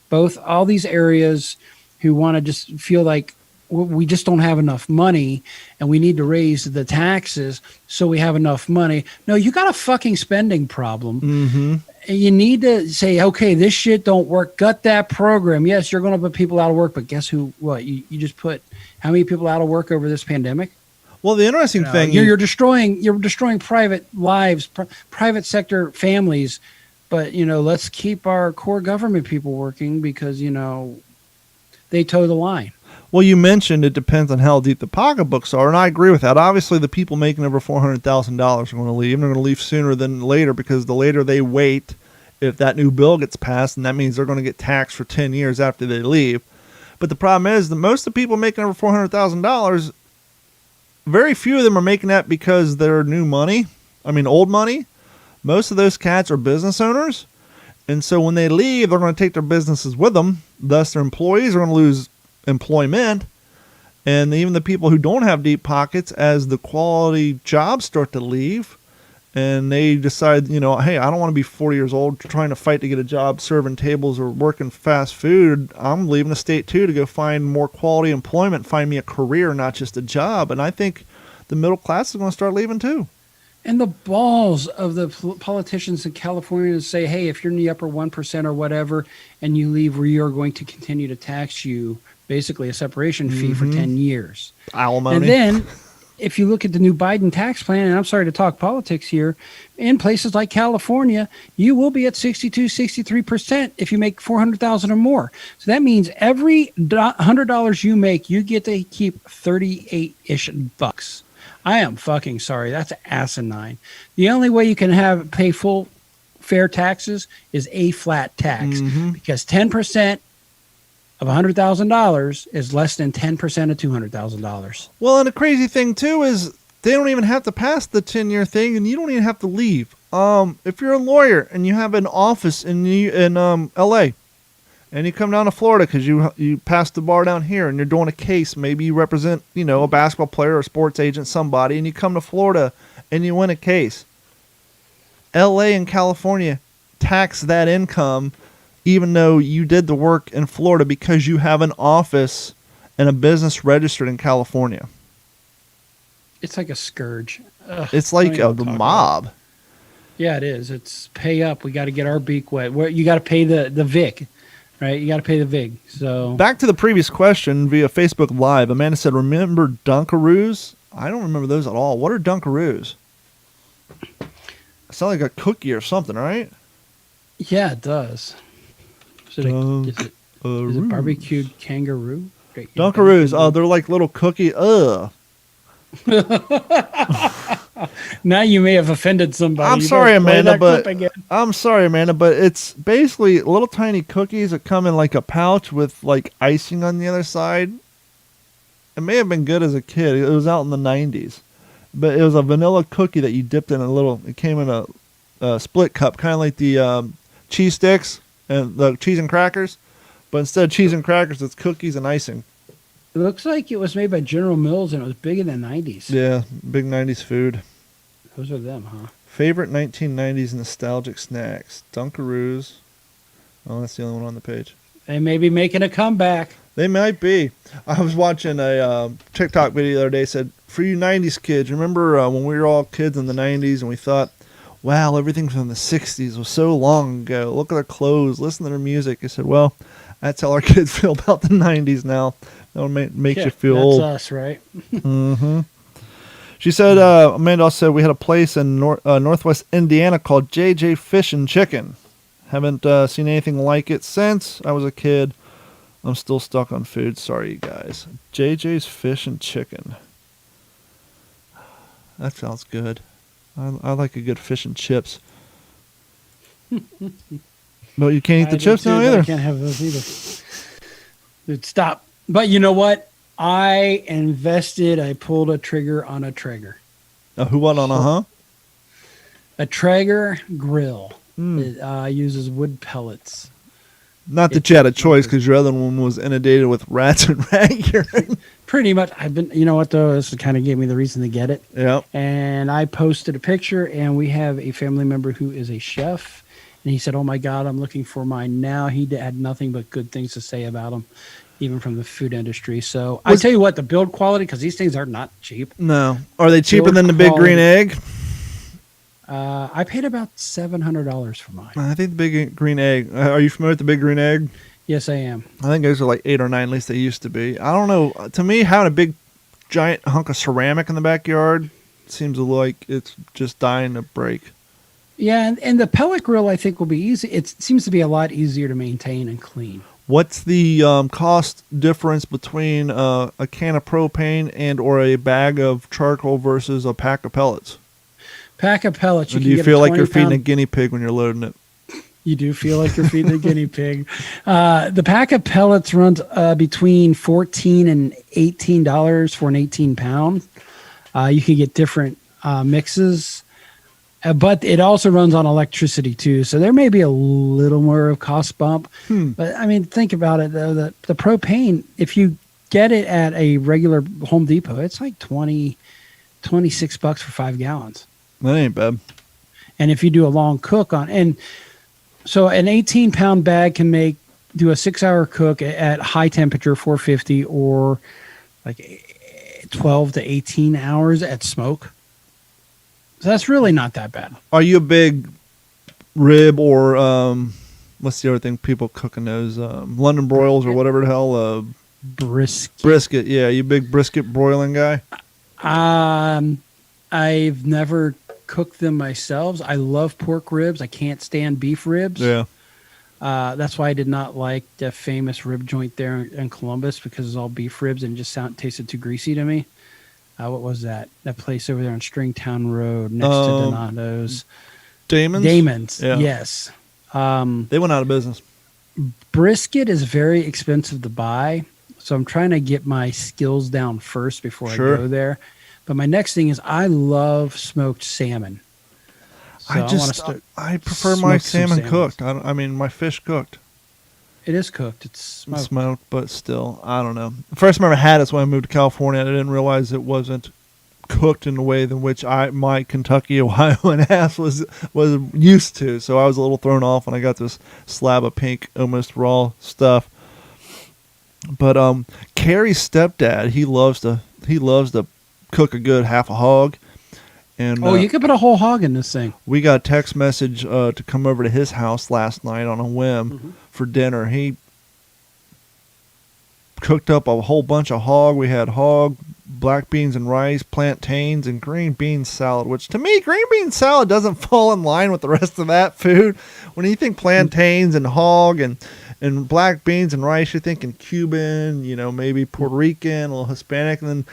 both all these areas who want to just feel like we just don't have enough money and we need to raise the taxes so we have enough money. No, you got a fucking spending problem. Mm-hmm. You need to say, okay, this shit don't work. Gut that program. Yes, you're going to put people out of work, but guess who? What you just put how many people out of work over this pandemic? Well, the interesting thing you're destroying private lives, private sector families, but let's keep our core government people working because they toe the line. Well, you mentioned it depends on how deep the pocketbooks are, and I agree with that. Obviously, the people making over $400,000 are going to leave. They're going to leave sooner than later because the later they wait, if that new bill gets passed, and that means they're going to get taxed for 10 years after they leave. But the problem is that most of the people making over $400,000, very few of them are making that because they're old money. Most of those cats are business owners, and so when they leave, they're going to take their businesses with them. Thus, their employees are going to lose employment, and even the people who don't have deep pockets, as the quality jobs start to leave and they decide, hey, I don't want to be 40 years old trying to fight to get a job serving tables or working fast food. I'm leaving the state too to go find more quality employment, find me a career, not just a job. And I think the middle class is going to start leaving too. And the balls of the politicians in California to say, hey, if you're in the upper 1% or whatever and you leave, we are going to continue to tax you basically a separation fee for 10 years. Alimony. And then if you look at the new Biden tax plan, and I'm sorry to talk politics here, in places like California, you will be at 62, 63% if you make $400,000 or more. So that means every $100 you make, you get to keep 38-ish bucks. I am fucking sorry. That's asinine. The only way you can pay full fair taxes is a flat tax because 10% of $100,000 is less than 10% of $200,000. Well, and the crazy thing too is they don't even have to pass the 10-year thing, and you don't even have to leave. If you're a lawyer and you have an office in L.A. and you come down to Florida because you passed the bar down here and you're doing a case, maybe you represent a basketball player or a sports agent, somebody, and you come to Florida and you win a case. L.A. and California tax that income even though you did the work in Florida because you have an office and a business registered in California. It's like a scourge. Ugh, it's like the mob. Yeah, it is. It's pay up. We got to get our beak wet. You got to pay the Vic, right? You got to pay the VIG. So Back to the previous question via Facebook Live. Amanda said, remember Dunkaroos? I don't remember those at all. What are Dunkaroos? It sounds like a cookie or something, right? yeah, it does. Is it barbecued kangaroo? Great, yeah, Dunkaroos. Oh, they're like little cookie. Ugh. Now you may have offended somebody. I'm You sorry, better play Amanda, that but clip again. I'm sorry, Amanda, but it's basically little tiny cookies that come in like a pouch with like icing on the other side. It may have been good as a kid. It was out in the 90s, but it was a vanilla cookie that you dipped in a little. It came in a split cup, kind of like the cheese sticks and the cheese and crackers, but instead of cheese and crackers, it's cookies and icing. It looks like it was made by General Mills and it was big in the 90s. Yeah, big 90s food. Those are them, huh? Favorite 1990s nostalgic snacks. Dunkaroos. Oh, that's the only one on the page. They may be making a comeback. They might be. I was watching a TikTok video the other day. Said, for you 90s kids, remember when we were all kids in the 90s and we thought, wow, everything from the 60s was so long ago. Look at their clothes. Listen to their music. I said, well, that's how our kids feel about the 90s now. That makes you feel that's old. us, right? Mm-hmm. She said, Amanda also said we had a place in northwest Indiana called JJ Fish and Chicken. Haven't seen anything like it since I was a kid. I'm still stuck on food. Sorry, you guys. JJ's Fish and Chicken. That sounds good. I like a good fish and chips. But you can't eat the chips now either. I can't have those either. Dude, stop. But you know what? I pulled a trigger on a Traeger. Who won on a A Traeger grill. It uses wood pellets. Not that you had a choice because your other one was inundated with rats and rat urine. Pretty much. You know what though? This kind of gave me the reason to get it. Yeah. And I posted a picture, and we have a family member who is a chef. And he said, oh my God, I'm looking for mine now. He had nothing but good things to say about them, even from the food industry. So I tell you what, the build quality, because these things are not cheap. No. Are they cheaper than the Big Green Egg? I paid about $700 for mine. I think the Big Green Egg. Are you familiar with the Big Green Egg? Yes, I am. I think those are like 8 or 9, at least they used to be. I don't know. To me, having a big, giant hunk of ceramic in the backyard seems like it's just dying to break. Yeah, and the pellet grill, I think, will be easy. It seems to be a lot easier to maintain and clean. What's the cost difference between a can of propane and or a bag of charcoal versus a pack of pellets? Pack of pellets. Do you feel like you're feeding a guinea pig when you're loading it? You do feel like you're feeding a guinea pig. The pack of pellets runs between $14 and $18 for an 18-pound. You can get different mixes, but it also runs on electricity too. So there may be a little more of a cost bump. But I mean, think about it though. The propane, if you get it at a regular Home Depot, it's like $26 for 5 gallons. That ain't bad. And if you do a long cook and so an 18-pound bag can do a 6-hour cook at high temperature, 450, or like 12 to 18 hours at smoke. So that's really not that bad. Are you a big rib or what's the other thing people cook in those London broils or whatever the hell? Brisket. Brisket, yeah. You a big brisket broiling guy? I've never cooked them myself. I love pork ribs. I can't stand beef ribs. Yeah. That's why I did not like the famous rib joint there in Columbus, because it's all beef ribs and it just tasted too greasy to me. What was that? That place over there on Stringtown Road next to Donato's. Damon's. Yeah. Yes. They went out of business. Brisket is very expensive to buy, so I'm trying to get my skills down first before I go there. But my next thing is I love smoked salmon. So I prefer my salmon cooked. I mean, my fish cooked. It is cooked. It's smoked, but still, I don't know. The first time I ever had it was when I moved to California. I didn't realize it wasn't cooked in the way in which my Kentucky, Ohioan ass was used to. So I was a little thrown off when I got this slab of pink, almost raw stuff. But Carrie's stepdad, he loves to cook a good half a hog. And you could put a whole hog in this thing. We got a text message to come over to his house last night on a whim for dinner. He cooked up a whole bunch of hog. We had hog, black beans and rice, plantains, and green bean salad, which to me, green bean salad doesn't fall in line with the rest of that food. When you think plantains and hog and black beans and rice, you're thinking Cuban, maybe Puerto Rican, a little Hispanic, and then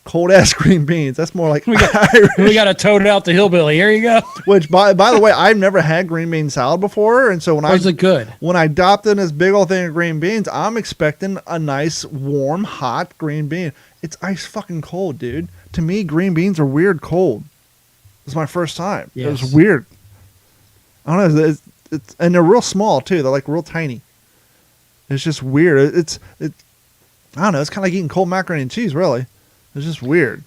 cold ass green beans. That's more like Irish. We got to toad out the hillbilly. Here you go. Which, by the way, I've never had green bean salad before, and so Was it good? When I adopted this big old thing of green beans, I'm expecting a nice, warm, hot green bean. It's ice fucking cold, dude. To me, green beans are weird cold. It's my first time. Yes. It was weird. I don't know. It's and they're real small too. They're like real tiny. It's just weird. It's I don't know. It's kind of like eating cold macaroni and cheese, really. It's just weird.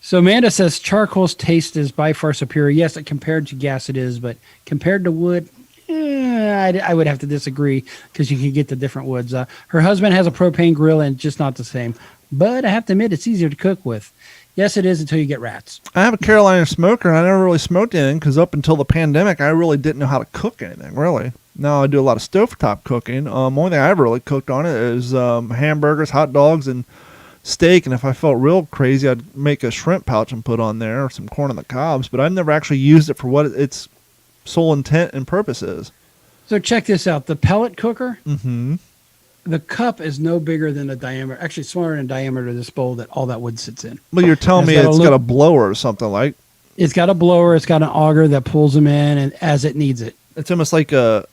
So Amanda says charcoal's taste is by far superior. Yes, compared to gas it is, but compared to wood, I would have to disagree because you can get the different woods. Her husband has a propane grill and it's just not the same. But I have to admit, it's easier to cook with. Yes, it is until you get rats. I have a Carolina smoker, and I never really smoked anything because up until the pandemic, I really didn't know how to cook anything, really. Now I do a lot of stovetop cooking. Only thing I ever really cooked on it is hamburgers, hot dogs, and steak. And if I felt real crazy, I'd make a shrimp pouch and put on there or some corn on the cobs. But I've never actually used it for what its sole intent and purpose is. So check this out. The pellet cooker, mm-hmm. The cup is no bigger than the diameter, actually smaller in diameter of this bowl that all that wood sits in. Well, you're telling me it's got a blower or something like? It's got a blower. It's got an auger that pulls them in and as it needs it. It's almost like a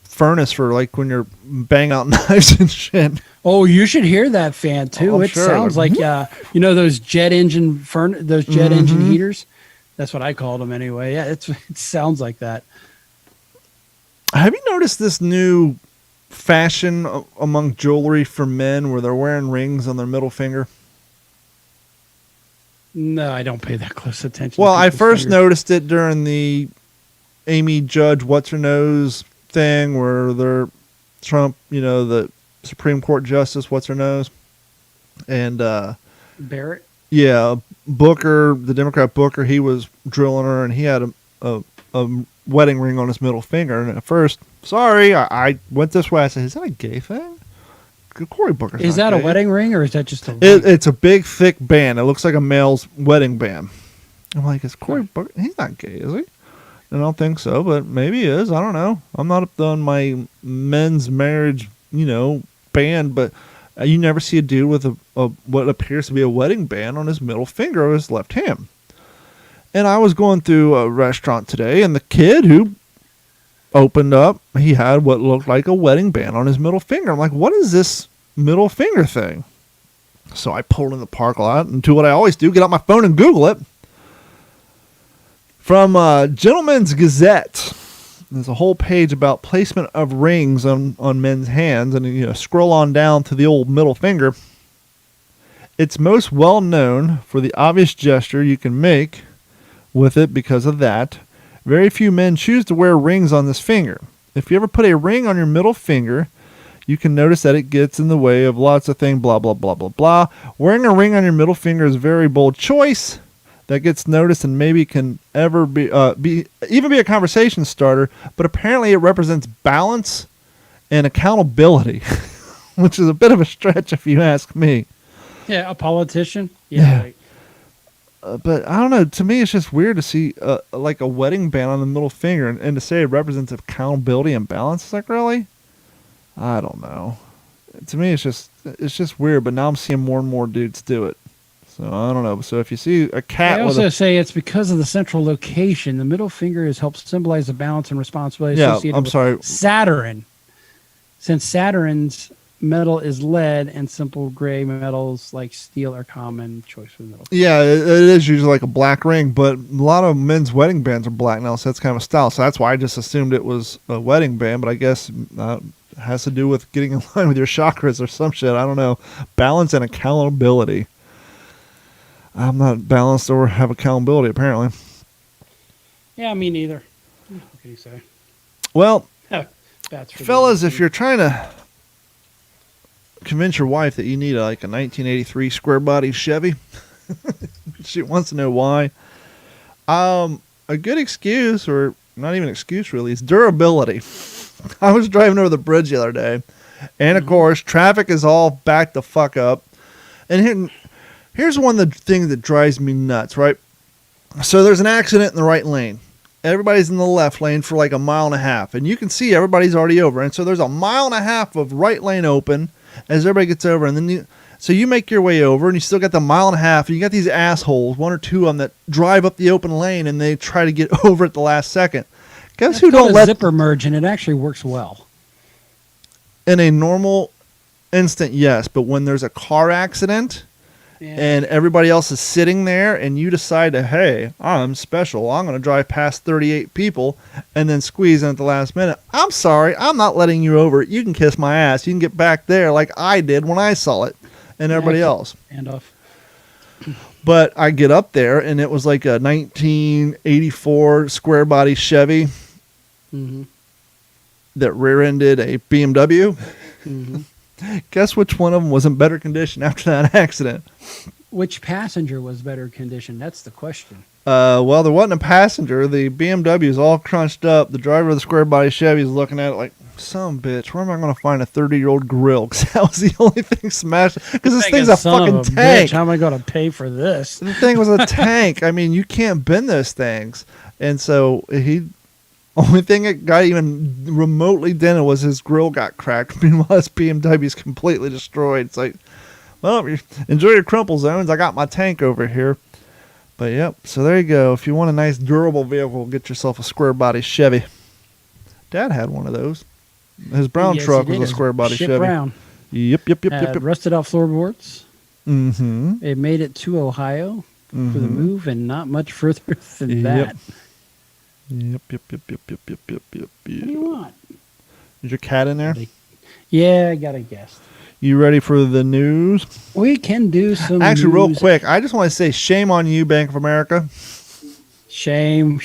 furnace for like when you're banging out knives and shit. Oh, you should hear that fan too. Oh, it sure. Sounds like those jet engine engine heaters. That's what I called them anyway. Yeah, it sounds like that. Have you noticed this new fashion among jewelry for men where they're wearing rings on their middle finger? No, I don't pay that close attention. Well, I first noticed it during the Amy Judge What's-Her-Nose thing where they're Trump, the Supreme Court Justice What's-Her-Nose. And Barrett? Yeah, Booker, the Democrat Booker, he was drilling her and he had a wedding ring on his middle finger. And at first, I went this way. I said, is that a gay thing? Cory Booker's Is not that gay. a wedding ring or is that just a ring? It's a big, thick band. It looks like a male's wedding band. I'm like, is Cory Booker? He's not gay, is he? I don't think so, but maybe he is. I don't know. I'm not up on my men's marriage, band, but you never see a dude with a what appears to be a wedding band on his middle finger or his left hand. And I was going through a restaurant today, and the kid who opened up, he had what looked like a wedding band on his middle finger. I'm like, what is this middle finger thing? So I pulled in the parking lot and do what I always do, get out my phone and Google it. From Gentleman's Gazette, there's a whole page about placement of rings on men's hands, and scroll on down to the old middle finger. It's most well known for the obvious gesture you can make with it because of that. Very few men choose to wear rings on this finger. If you ever put a ring on your middle finger, you can notice that it gets in the way of lots of things, blah, blah, blah, blah, blah. Wearing a ring on your middle finger is a very bold choice that gets noticed and maybe can ever be a conversation starter, but apparently it represents balance and accountability, which is a bit of a stretch if you ask me. Yeah, a politician? Yeah. Right. But I don't know. To me, it's just weird to see like a wedding band on the middle finger and to say it represents accountability and balance. It's like, really? I don't know. To me, it's just weird. But now I'm seeing more and more dudes do it. So I don't know. So if you see a cat, I also say it's because of the central location. The middle finger has helped symbolize the balance and responsibility associated with Saturn. Since Saturn's metal is lead, and simple gray metals like steel are common choice for the middle. Yeah, it is usually like a black ring, but a lot of men's wedding bands are black now, so that's kind of a style. So that's why I just assumed it was a wedding band, but I guess it has to do with getting in line with your chakras or some shit. I don't know. Balance and accountability. I'm not balanced or have accountability, apparently. Yeah, me neither. What can you say? Well, that's fellas, if you're trying to convince your wife that you need a 1983 square body Chevy, she wants to know why. A good excuse, or not even excuse really, is durability. I was driving over the bridge the other day, And of course, traffic is all backed the fuck up. And here's one of the things that drives me nuts, right? So there's an accident in the right lane. Everybody's in the left lane for like a mile and a half. And you can see everybody's already over. And so there's a mile and a half of right lane open as everybody gets over. And then so you make your way over and you still got the mile and a half. And you got these assholes, one or two of them, that drive up the open lane and they try to get over at the last second. Guess That's who don't let zipper merge, and it actually works well. In a normal instant, yes. But when there's a car accident... Yeah. And everybody else is sitting there, and you decide to, hey, I'm special. I'm going to drive past 38 people and then squeeze in at the last minute. I'm sorry. I'm not letting you over. You can kiss my ass. You can get back there like I did when I saw it and everybody else. Hand off. But I get up there, and it was like a 1984 square body Chevy that rear-ended a BMW. Guess which one of them was in better condition after that accident? Which passenger was better conditioned? That's the question. Well, there wasn't a passenger. The BMW is all crunched up. The driver of the square body Chevy is looking at it like, son of a bitch, where am I going to find a 30-year-old grill? Because that was the only thing smashed. Because this thing's a fucking tank. Bitch, how am I going to pay for this? The thing was a tank. I mean, you can't bend those things. And so only thing that got even remotely dented was his grill got cracked. Meanwhile, his BMW is completely destroyed. It's like, well, enjoy your crumple zones. I got my tank over here. But yep, so there you go. If you want a nice durable vehicle, get yourself a square body Chevy. Dad had one of those. His brown truck was a square body Chevy. Brown. Yep. Rusted out floorboards. Mm-hmm. It made it to Ohio for the move, and not much further than that. Yep. What do you want? Is your cat in there? Yeah, I got a guest. You ready for the news? We can do some Actually, news. real quick, I just want to say shame on you, Bank of America. Shame.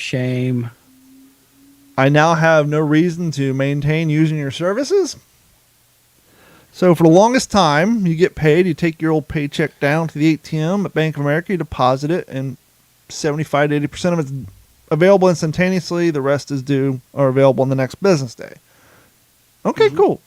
I now have no reason to maintain using your services. So for the longest time, you get paid, you take your old paycheck down to the ATM at Bank of America, you deposit it, and 75 to 80% of it's available instantaneously. The rest is due or available on the next business day. Okay, cool.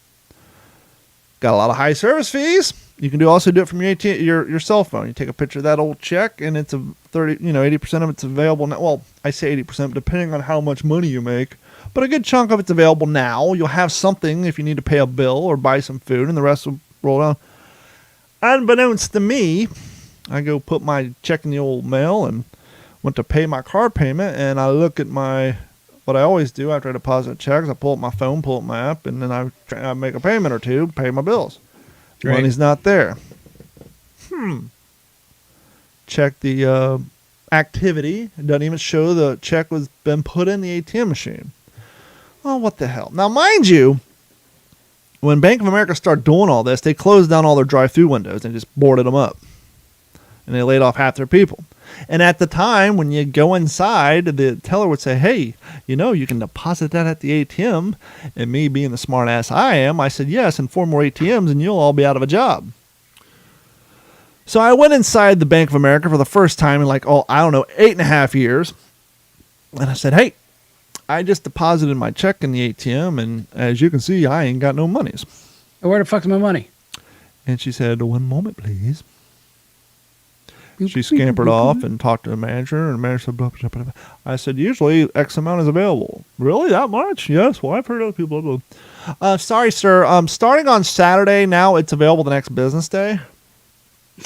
Got a lot of high service fees. You can also do it from your ATM, your cell phone. You take a picture of that old check, and it's 80% of it's available now. Well, I say 80%, depending on how much money you make. But a good chunk of it's available now. You'll have something if you need to pay a bill or buy some food, and the rest will roll down. Unbeknownst to me, I go put my check in the old mail and went to pay my car payment, and I look at what I always do after I deposit checks. I pull up my phone, pull up my app, and then I make a payment or two, pay my bills. Right. Money's not there. Check the activity. It doesn't even show the check was been put in the ATM machine. Oh, what the hell. Now, mind you, when Bank of America started doing all this, they closed down all their drive-through windows and just boarded them up. And they laid off half their people. And at the time, when you go inside, the teller would say, hey, you can deposit that at the ATM. And me being the smart ass I am, I said, yes, and 4 more ATMs and you'll all be out of a job. So I went inside the Bank of America for the first time in 8.5 years. And I said, hey, I just deposited my check in the ATM, and as you can see, I ain't got no monies. Where the fuck's my money? And she said, 1 moment, please. She scampered off and talked to the manager, and the manager said, blah, blah, blah, blah. I said, usually X amount is available. Really? That much? Yes. Well, I've heard other people. Blah, blah. Sorry, sir. Starting on Saturday, now it's available the next business day.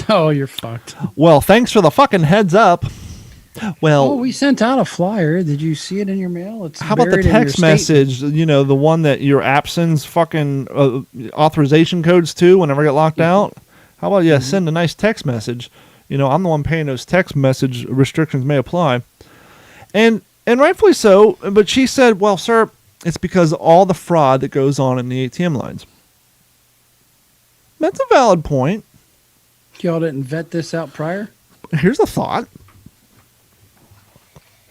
Oh, you're fucked. Well, thanks for the fucking heads up. Well, we sent out a flyer. Did you see it in your mail? It's how about the text message? The one that your app sends fucking authorization codes to whenever I get locked out. How about send a nice text message? I'm the one paying those text message restrictions may apply, and rightfully so. But she said, "Well, sir, it's because of all the fraud that goes on in the ATM lines." That's a valid point. Y'all didn't vet this out prior? Here's a thought.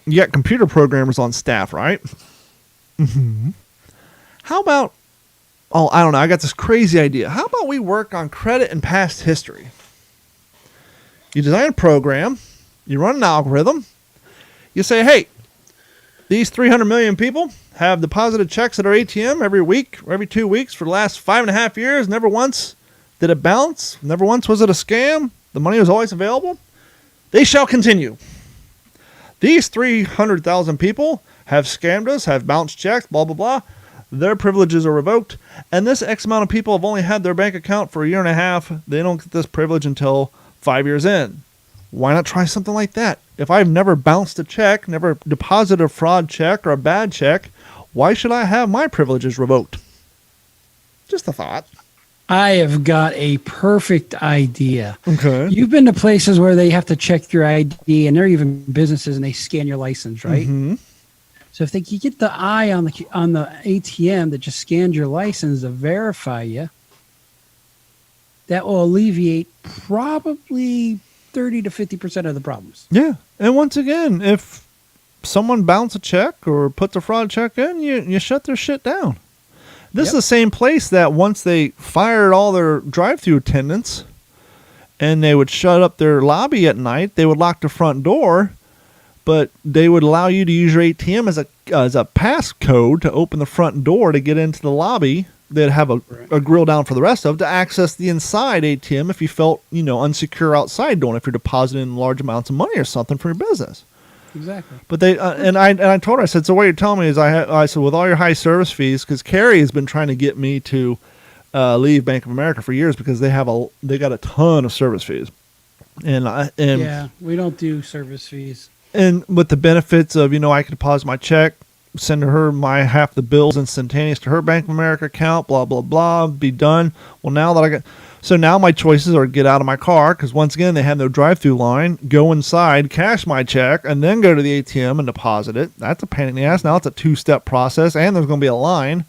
You got computer programmers on staff, right? Mm-hmm. How about, I don't know, I got this crazy idea. How about we work on credit and past history? You design a program, you run an algorithm, you say, hey, These 300 million people have deposited checks at our ATM every week or every 2 weeks for the last 5.5 years. Never once did it bounce. Never once was it a scam. The money was always available. They shall continue. These 300,000 people have scammed us, have bounced checks, blah, blah, blah. Their privileges are revoked. And this X amount of people have only had their bank account for a year and a half. They don't get this privilege until 5 years in. Why not try something like that? If I've never bounced a check, never deposited a fraud check or a bad check, why should I have my privileges revoked? Just a thought. I have got a perfect idea. Okay. You've been to places where they have to check your ID, and they're even businesses, and they scan your license, right? Mm-hmm. So if you get the eye on the ATM that just scanned your license to verify you, that will alleviate probably 30 to 50% of the problems. Yeah. And once again, if someone bounces a check or puts a fraud check in, you shut their shit down. This is the same place that once they fired all their drive-thru attendants and they would shut up their lobby at night, they would lock the front door, but they would allow you to use your ATM as a passcode to open the front door to get into the lobby. They'd have a grill down for the rest of to access the inside ATM if you felt, unsecure outside door, if you're depositing large amounts of money or something for your business. Exactly. But they and I told her, I said, so what you're telling me is I said, with all your high service fees, because Carrie has been trying to get me to leave Bank of America for years because they got a ton of service fees, and yeah, we don't do service fees. And with the benefits of I could deposit my check, send her my half the bills instantaneous to her Bank of America account, blah blah blah, be done. Well, now that now my choices are get out of my car because once again they have no drive-through line, go inside, cash my check, and then go to the ATM and deposit it. That's a pain in the ass. Now it's a 2-step process, and there's going to be a line.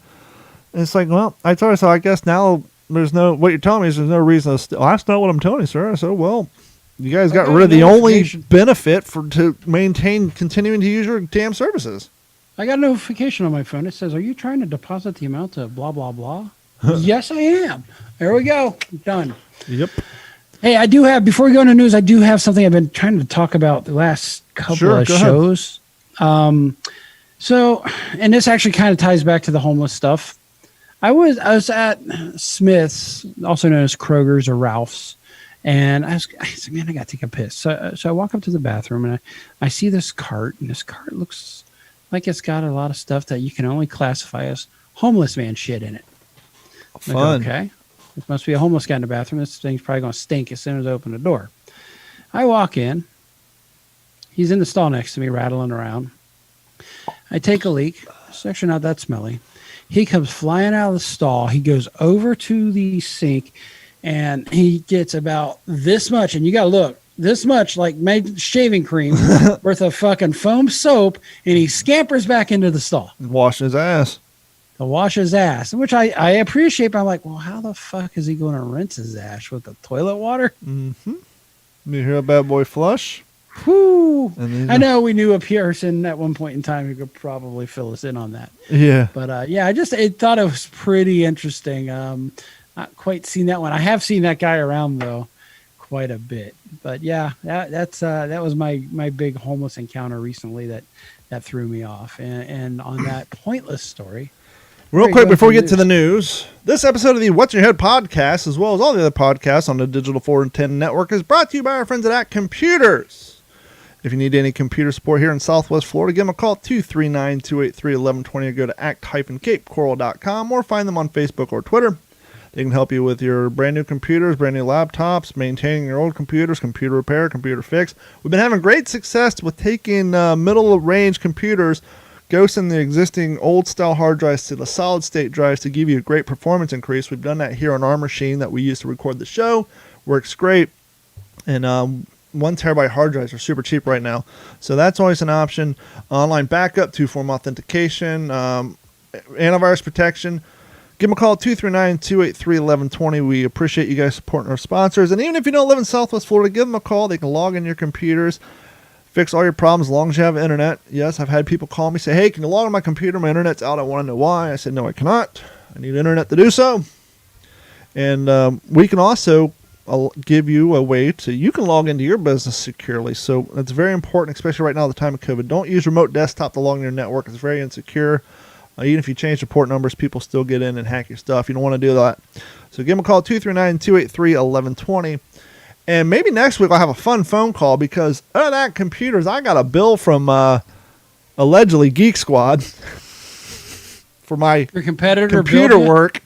And it's like, well, I told her, so I guess now what you're telling me is there's no reason to. Well, that's not what I'm telling you, sir. I said, well, you guys got rid of the only benefit to continuing to use your damn services. I got a notification on my phone. It says, are you trying to deposit the amount to blah, blah, blah? Yes, I am. There we go. Done. Yep. Hey, I do have, before we go into news, I do have something I've been trying to talk about the last couple of shows. So, and this actually kind of ties back to the homeless stuff. I was at Smith's, also known as Kroger's or Ralph's, and I said, man, I got to take a piss. So I walk up to the bathroom, and I see this cart, and this cart looks like it's got a lot of stuff that you can only classify as homeless man shit in it. Fun. Like, okay. There must be a homeless guy in the bathroom. This thing's probably going to stink as soon as I open the door. I walk in. He's in the stall next to me, rattling around. I take a leak. It's actually not that smelly. He comes flying out of the stall. He goes over to the sink, and he gets about this much. And you got to look. This much, like made shaving cream worth of fucking foam soap, and he scampers back into the stall. Washing his ass. To wash his ass, which I appreciate, but I'm like, well, how the fuck is he going to rinse his ass with the toilet water? Mm-hmm. You hear a bad boy flush? Whoo! I know we knew a person at one point in time who could probably fill us in on that. Yeah. But I thought it was pretty interesting. Not quite seen that one. I have seen that guy around though quite a bit. But yeah, that was my big homeless encounter recently that threw me off. And on that pointless story. Real quick before we get to the news, this episode of the What's in Your Head podcast, as well as all the other podcasts on the Digital 410 network, is brought to you by our friends at Act Computers. If you need any computer support here in Southwest Florida, give them a call at 239-283-1120 or go to act-capecoral.com or find them on Facebook or Twitter. They can help you with your brand new computers, brand new laptops, maintaining your old computers, computer repair, computer fix. We've been having great success with taking middle-range computers, ghosting the existing old-style hard drives to the solid-state drives to give you a great performance increase. We've done that here on our machine that we use to record the show. Works great. And 1 terabyte hard drives are super cheap right now. So that's always an option. Online backup, 2-form authentication, antivirus protection. Give them a call at 239-283-1120. We appreciate you guys supporting our sponsors. And even if you don't live in Southwest Florida, give them a call. They can log in your computers, fix all your problems as long as you have internet. Yes, I've had people call me, say, hey, can you log on my computer? My internet's out. I want to know why. I said, no, I cannot. I need internet to do so. And we can also give you a way you can log into your business securely. So that's very important, especially right now at the time of COVID. Don't use remote desktop to log into your network. It's very insecure. Even if you change the port numbers, people still get in and hack your stuff. You don't want to do that. So give them a call, 239-283-1120. And maybe next week I'll have a fun phone call because other than that, computers, I got a bill from allegedly Geek Squad for my Your competitor computer built it? work.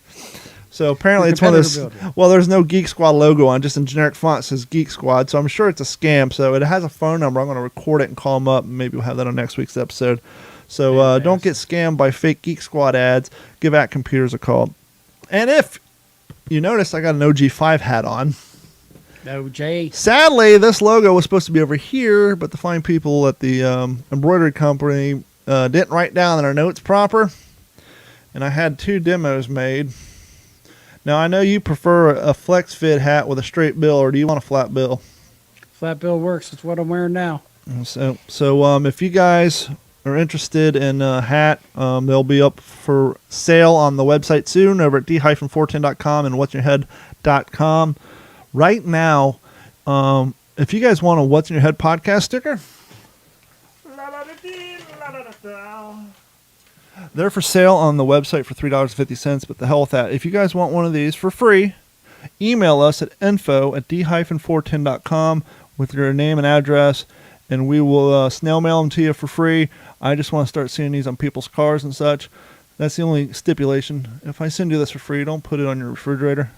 So apparently it's one of those. Well, there's no Geek Squad logo on, just in generic font it says Geek Squad. So I'm sure it's a scam. So it has a phone number. I'm going to record it and call them up. And maybe we'll have that on next week's episode. So don't get scammed by fake Geek Squad ads. Give At Computers a call. And if you notice, I got an OG5 hat on. OJ. Sadly, this logo was supposed to be over here, but the fine people at the embroidery company didn't write down their notes proper. And I had 2 demos made. Now, I know you prefer a flex fit hat with a straight bill, or do you want a flat bill? Flat bill works. That's what I'm wearing now. So if you guys are interested in a hat, they'll be up for sale on the website soon over at d-410.com and what'sinyourhead.com. Right now, if you guys want a What's in Your Head podcast sticker, they're for sale on the website for $3.50, but the hell with that. If you guys want one of these for free, email us at info@d-410.com with your name and address, and we will snail mail them to you for free. I just want to start seeing these on people's cars and such. That's the only stipulation. If I send you this for free, don't put it on your refrigerator.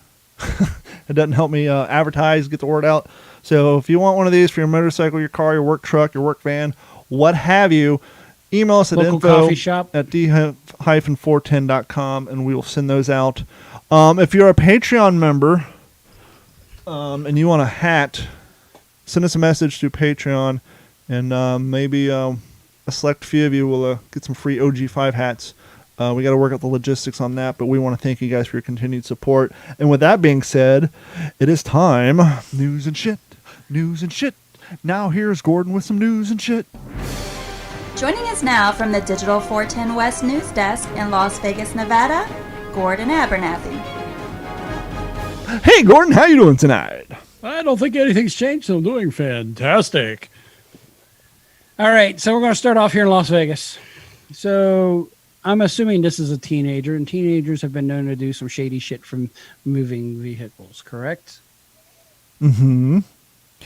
It doesn't help me advertise, get the word out. So if you want one of these for your motorcycle, your car, your work truck, your work van, what have you, email us at info@d-410.com and we will send those out. If you're a Patreon member and you want a hat, send us a message through Patreon, and maybe a select few of you will get some free OG5 hats. We got to work out the logistics on that, but we want to thank you guys for your continued support. And with that being said, it is time. News and shit. News and shit. Now here's Gordon with some news and shit. Joining us now from the Digital 410 West News Desk in Las Vegas, Nevada, Gordon Abernathy. Hey, Gordon, how you doing tonight? I don't think anything's changed, so I'm doing fantastic. All right, so we're going to start off here in Las Vegas. So I'm assuming this is a teenager, and teenagers have been known to do some shady shit from moving vehicles, correct? Mm-hmm.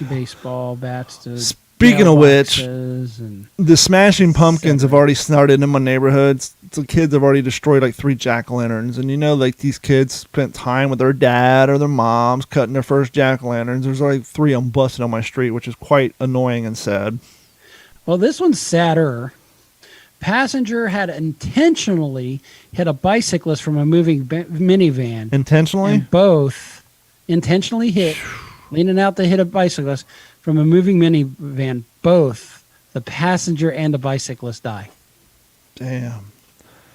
Baseball bats to Speaking of which, and the Smashing Pumpkins have already started in my neighborhoods. The kids have already destroyed like 3 jack-o'-lanterns. And you know, like these kids spent time with their dad or their moms cutting their first jack-o'-lanterns. There's already 3 of them busted on my street, which is quite annoying and sad. Well, this one's sadder. Passenger had intentionally hit a bicyclist from a moving minivan. Intentionally? And both intentionally hit, leaning out to hit a bicyclist from a moving minivan. Both the passenger and the bicyclist die. Damn.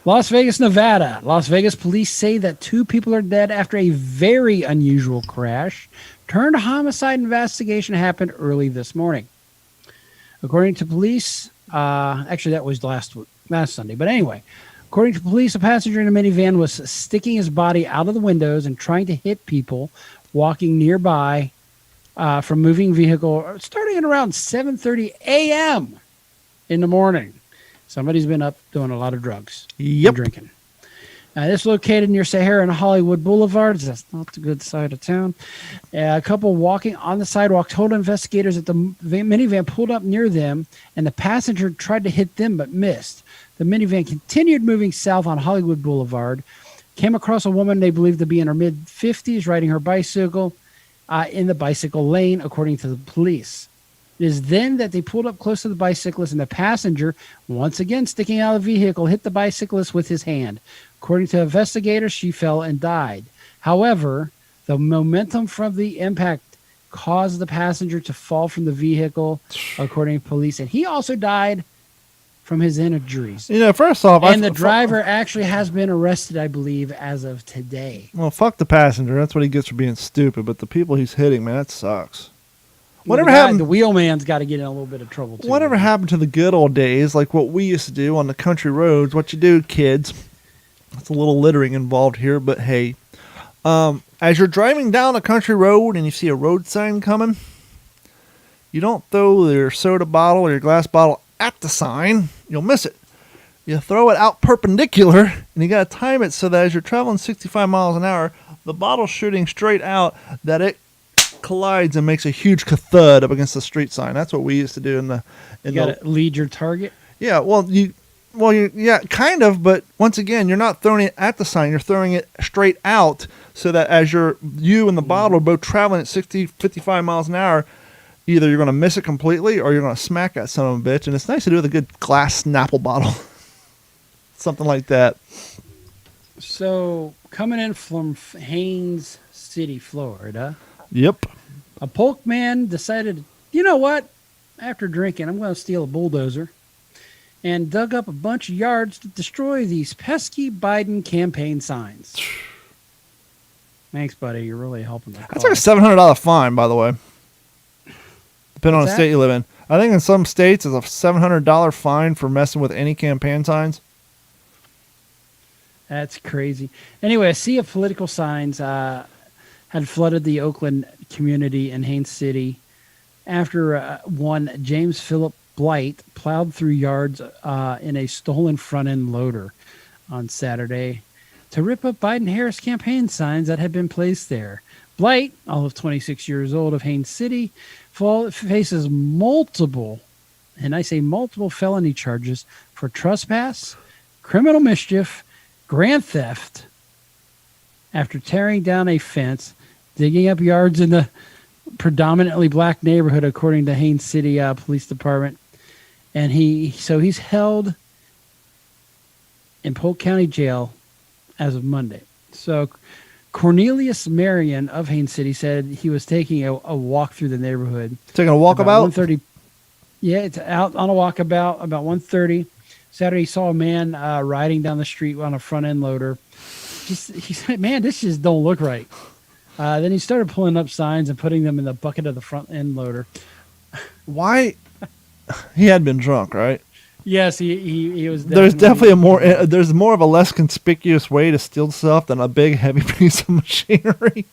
Las Vegas, Nevada. Las Vegas police say that 2 people are dead after a very unusual crash. Turned homicide investigation happened early this morning. According to police, actually that was last Sunday, but anyway, according to police, a passenger in a minivan was sticking his body out of the windows and trying to hit people walking nearby from moving vehicle, starting at around 7:30 a.m. in the morning. Somebody's been up doing a lot of drugs. Yep. And drinking. This is located near Sahara and Hollywood Boulevards. That's not the good side of town. A couple walking on the sidewalk told investigators that the minivan pulled up near them and the passenger tried to hit them but missed. The minivan continued moving south on Hollywood Boulevard, came across a woman they believed to be in her mid-50s riding her bicycle in the bicycle lane, according to the police. It is then that they pulled up close to the bicyclist, and the passenger, once again sticking out of the vehicle, hit the bicyclist with his hand. According to investigators, she fell and died. However, the momentum from the impact caused the passenger to fall from the vehicle, according to police, and he also died from his injuries. You know, first off, and the driver actually has been arrested, I believe, as of today. Well, fuck the passenger. That's what he gets for being stupid. But the people he's hitting, man, that sucks. Whatever happened? The wheelman's got to get in a little bit of trouble too. Whatever happened to the good old days, like what we used to do on the country roads? What you do, kids? That's a little littering involved here, but hey, As you're driving down a country road and you see a road sign coming, you don't throw your soda bottle or your glass bottle at the sign. You'll miss it. You throw it out perpendicular, and you got to time it so that as you're traveling 65 miles an hour, the bottle's shooting straight out, that it collides and makes a huge thud up against the street sign. That's what we used to do in the. You got to lead your target. Yeah, yeah, kind of, but once again, you're not throwing it at the sign. You're throwing it straight out so that as you and the bottle are both traveling at 60, 55 miles an hour, either you're going to miss it completely or you're going to smack that son of a bitch. And it's nice to do with a good glass Snapple bottle. Something like that. So, coming in from Haines City, Florida. Yep. A Polk man decided, you know what? After drinking, I'm going to steal a bulldozer. And dug up a bunch of yards to destroy these pesky Biden campaign signs. Thanks, buddy. You're really helping the cause. That's like a $700 fine, by the way. Depending on the state you live in. I think in some states it's a $700 fine for messing with any campaign signs. That's crazy. Anyway, a sea of political signs had flooded the Oakland community in Haines City after one James Philip Blight plowed through yards in a stolen front-end loader on Saturday to rip up Biden-Harris campaign signs that had been placed there. Blight, all of 26 years old, of Haines City, faces multiple, and I say multiple, felony charges for trespass, criminal mischief, grand theft, after tearing down a fence, digging up yards in the predominantly black neighborhood, according to Haines City Police Department. And he's held in Polk County Jail as of Monday. So Cornelius Marion of Haines City said he was taking a walk through the neighborhood. Taking a walkabout? 1:30. Yeah, it's out on a walkabout about 1:30. Saturday, he saw a man riding down the street on a front end loader. He said, "Man, this just don't look right." Then he started pulling up signs and putting them in the bucket of the front end loader. Why? He had been drunk, right? Yes, he was. There's definitely there's more of a less conspicuous way to steal stuff than a big heavy piece of machinery.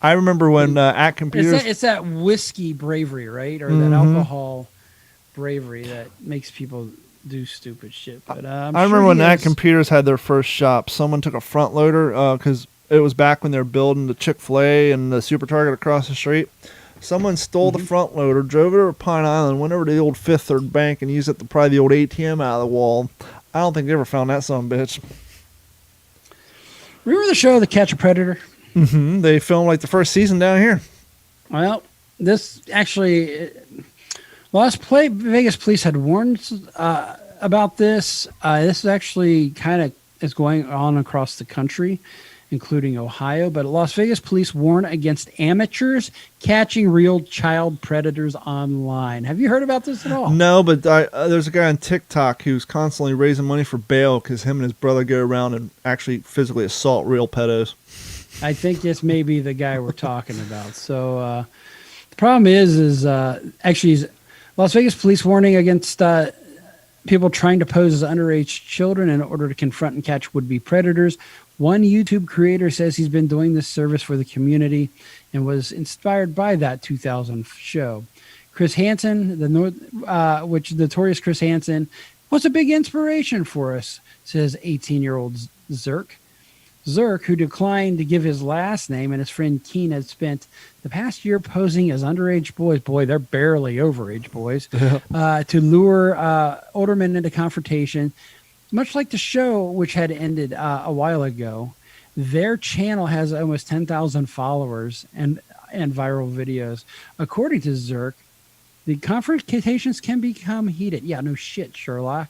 I remember when at computers, it's that whiskey bravery, right, or that alcohol bravery that makes people do stupid shit. But I remember when at computers had their first shop, someone took a front loader because it was back when they were building the Chick-fil-A and the Super Target across the street. Someone stole the front loader, drove it over to Pine Island, went over to the old Fifth Third Bank, and used it probably the old ATM out of the wall. I don't think they ever found that son of a bitch. Remember the show The Catch a Predator? Mm-hmm. They filmed like the first season down here. Well, this actually, Vegas police had warned about this. This actually kind of is going on across the country, including Ohio. But Las Vegas police warn against amateurs catching real child predators online. Have you heard about this at all? No, but there's a guy on TikTok who's constantly raising money for bail because him and his brother go around and actually physically assault real pedos. I think this may be the guy we're talking about. So the problem is actually Las Vegas police warning against people trying to pose as underage children in order to confront and catch would-be predators. One YouTube creator says he's been doing this service for the community and was inspired by that 2000 show. Chris Hansen, the notorious Chris Hansen, was a big inspiration for us, says 18-year-old Zirk. Zirk, who declined to give his last name, and his friend Keen had spent the past year posing as underage boys. Boy, they're barely overage boys. To lure older men into confrontation. Much like the show, which had ended a while ago, their channel has almost 10,000 followers and viral videos. According to Zirk, the confrontations can become heated. Yeah, no shit, Sherlock.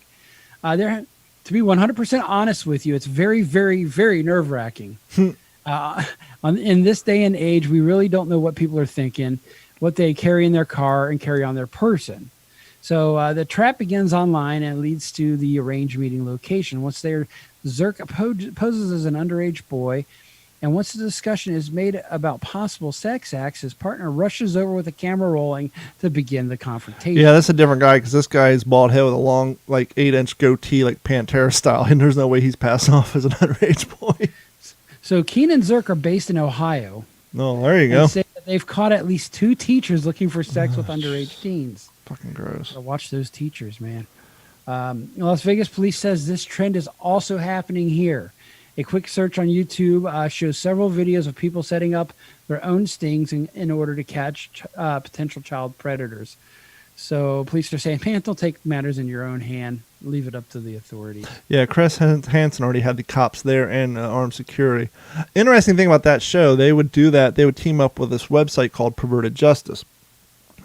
To be 100% honest with you, it's very, very, very nerve-wracking. In this day and age, we really don't know what people are thinking, what they carry in their car and carry on their person. So the trap begins online and leads to the arranged meeting location. Once there, Zirk poses as an underage boy, and once the discussion is made about possible sex acts, his partner rushes over with the camera rolling to begin the confrontation. Yeah, that's a different guy because this guy is bald head with a long, like 8-inch goatee, like Pantera style, and there's no way he's passing off as an underage boy. So Keen and Zerk are based in Ohio. No, there you go. And say that they've caught at least 2 teachers looking for sex with underage teens. Fucking gross. So watch those teachers, man. Las Vegas police says this trend is also happening here. A quick search on YouTube shows several videos of people setting up their own stings in order to catch potential child predators. So police are saying, man, don't take matters in your own hand. Leave it up to the authorities. Yeah, Chris Hansen already had the cops there and armed security. Interesting thing about that show, they would do that. They would team up with this website called Perverted Justice.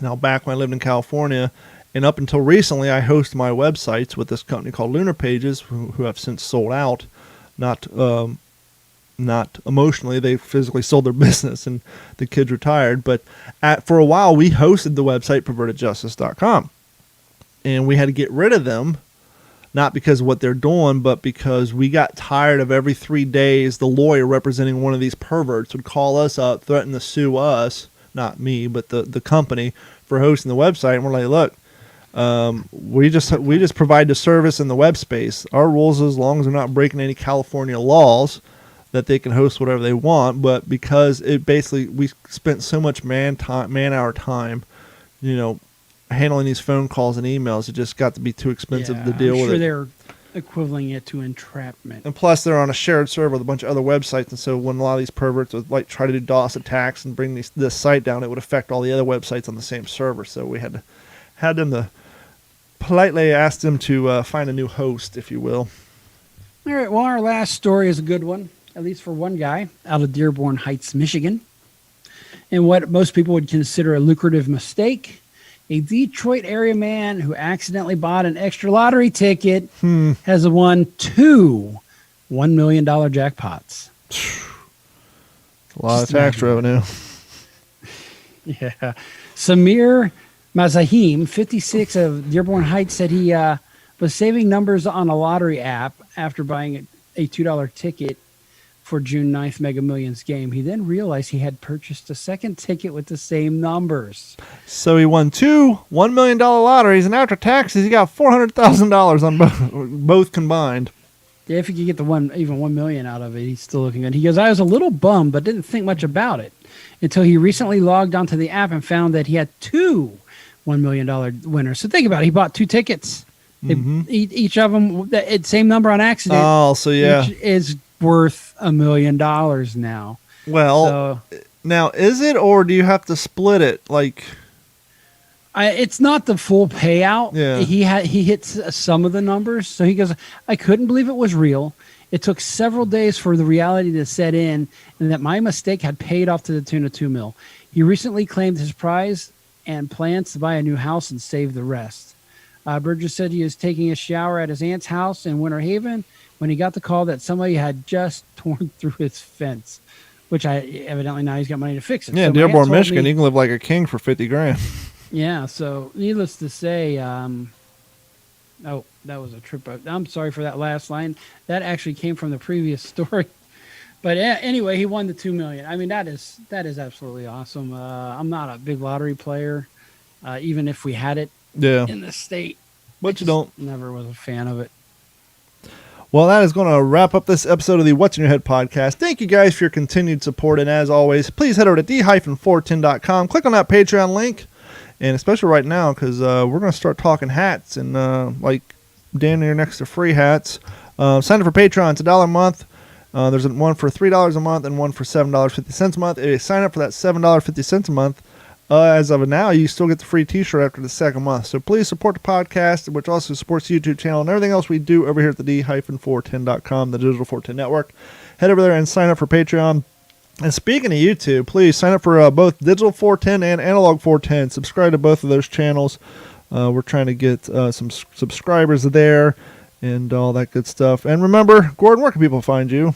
Now, back when I lived in California, and up until recently, I host my websites with this company called Lunar Pages, who have since sold out. Not emotionally, they physically sold their business, and the kids retired. But for a while, we hosted the website pervertedjustice.com, and we had to get rid of them, not because of what they're doing, but because we got tired of every 3 days the lawyer representing one of these perverts would call us up, threaten to sue us, not me, but the company, for hosting the website. And we're like, look, we just provide the service in the web space. Our rules, as long as they're not breaking any California laws, that they can host whatever they want. But because it basically, we spent so much man hour time, handling these phone calls and emails, it just got to be too expensive to deal with it. They're equivalent it to entrapment. And plus, they're on a shared server with a bunch of other websites, and so when a lot of these perverts would try to do DOS attacks and bring this site down, it would affect all the other websites on the same server. So we had them to politely ask them to find a new host, if you will. All right, well, our last story is a good one, at least for one guy, out of Dearborn Heights, Michigan. And what most people would consider a lucrative mistake, a Detroit area man who accidentally bought an extra lottery ticket has won 2 $1 million jackpots. A lot of tax revenue. Yeah. Samir Mazahim, 56 of Dearborn Heights, said he was saving numbers on a lottery app after buying a $2 ticket for June 9th Mega Millions game. He then realized he had purchased a second ticket with the same numbers. So he won 2 $1 million lotteries, and after taxes, he got $400,000 on both combined. Yeah, if he could get even 1 million out of it, he's still looking good. He goes, I was a little bummed, but didn't think much about it until he recently logged onto the app and found that he had 2 $1 million winners. So think about it. He bought 2 tickets. Each of them, same number on accident. Oh, so yeah. Each is worth $1 million now. Well, now is it, or do you have to split it? It's not the full payout. Yeah. He hits some of the numbers. So he goes, I couldn't believe it was real. It took several days for the reality to set in, and that my mistake had paid off to the tune of $2 million. He recently claimed his prize and plans to buy a new house and save the rest. Burgess said he was taking a shower at his aunt's house in Winter Haven when he got the call that somebody had just torn through his fence, which evidently now he's got money to fix it. Yeah, so Dearborn, Michigan, you can live like a king for $50,000. Yeah, so needless to say, that was a trip. I'm sorry for that last line. That actually came from the previous story. But anyway, he won the $2 million. I mean, that is absolutely awesome. I'm not a big lottery player, even if we had it in the state. But you don't. Never was a fan of it. Well, that is going to wrap up this episode of the What's in Your Head podcast. Thank you guys for your continued support. And as always, please head over to d-410.com. Click on that Patreon link. And especially right now, because we're going to start talking hats and damn near next to free hats. Sign up for Patreon. It's $1 a month. There's one for $3 a month and one for $7.50 a month. If you sign up for that $7.50 a month, as of now, you still get the free t-shirt after the second month. So please support the podcast, which also supports the YouTube channel and everything else we do over here at the d-410.com, the Digital 410 Network. Head over there and sign up for Patreon. And speaking of YouTube, please sign up for both Digital 410 and Analog 410. Subscribe to both of those channels. We're trying to get some subscribers there and all that good stuff. And remember, Gordon, where can people find you?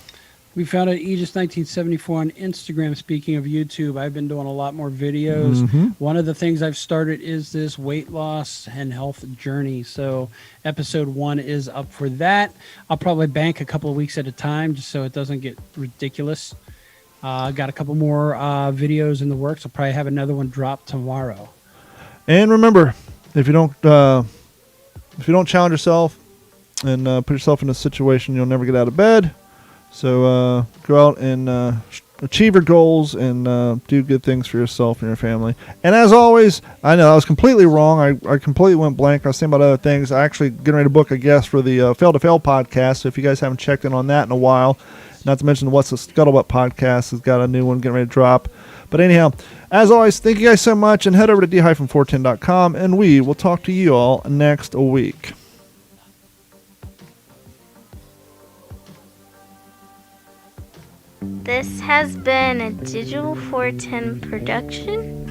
We found it Aegis1974 on Instagram. Speaking of YouTube, I've been doing a lot more videos. Mm-hmm. One of the things I've started is this weight loss and health journey. So episode 1 is up for that. I'll probably bank a couple of weeks at a time just so it doesn't get ridiculous. Got a couple more videos in the works. I'll probably have another one drop tomorrow. And remember, if you don't challenge yourself and put yourself in a situation, you'll never get out of bed. So go out and achieve your goals and do good things for yourself and your family. And as always, I know I was completely wrong. I completely went blank. I was thinking about other things. I actually getting ready to book a guest for the Fail to Fail podcast. So if you guys haven't checked in on that in a while, not to mention What's the Scuttlebutt podcast has got a new one getting ready to drop. But anyhow, as always, thank you guys so much, and head over to d-410.com, and we will talk to you all next week. This has been a Digital 410 production.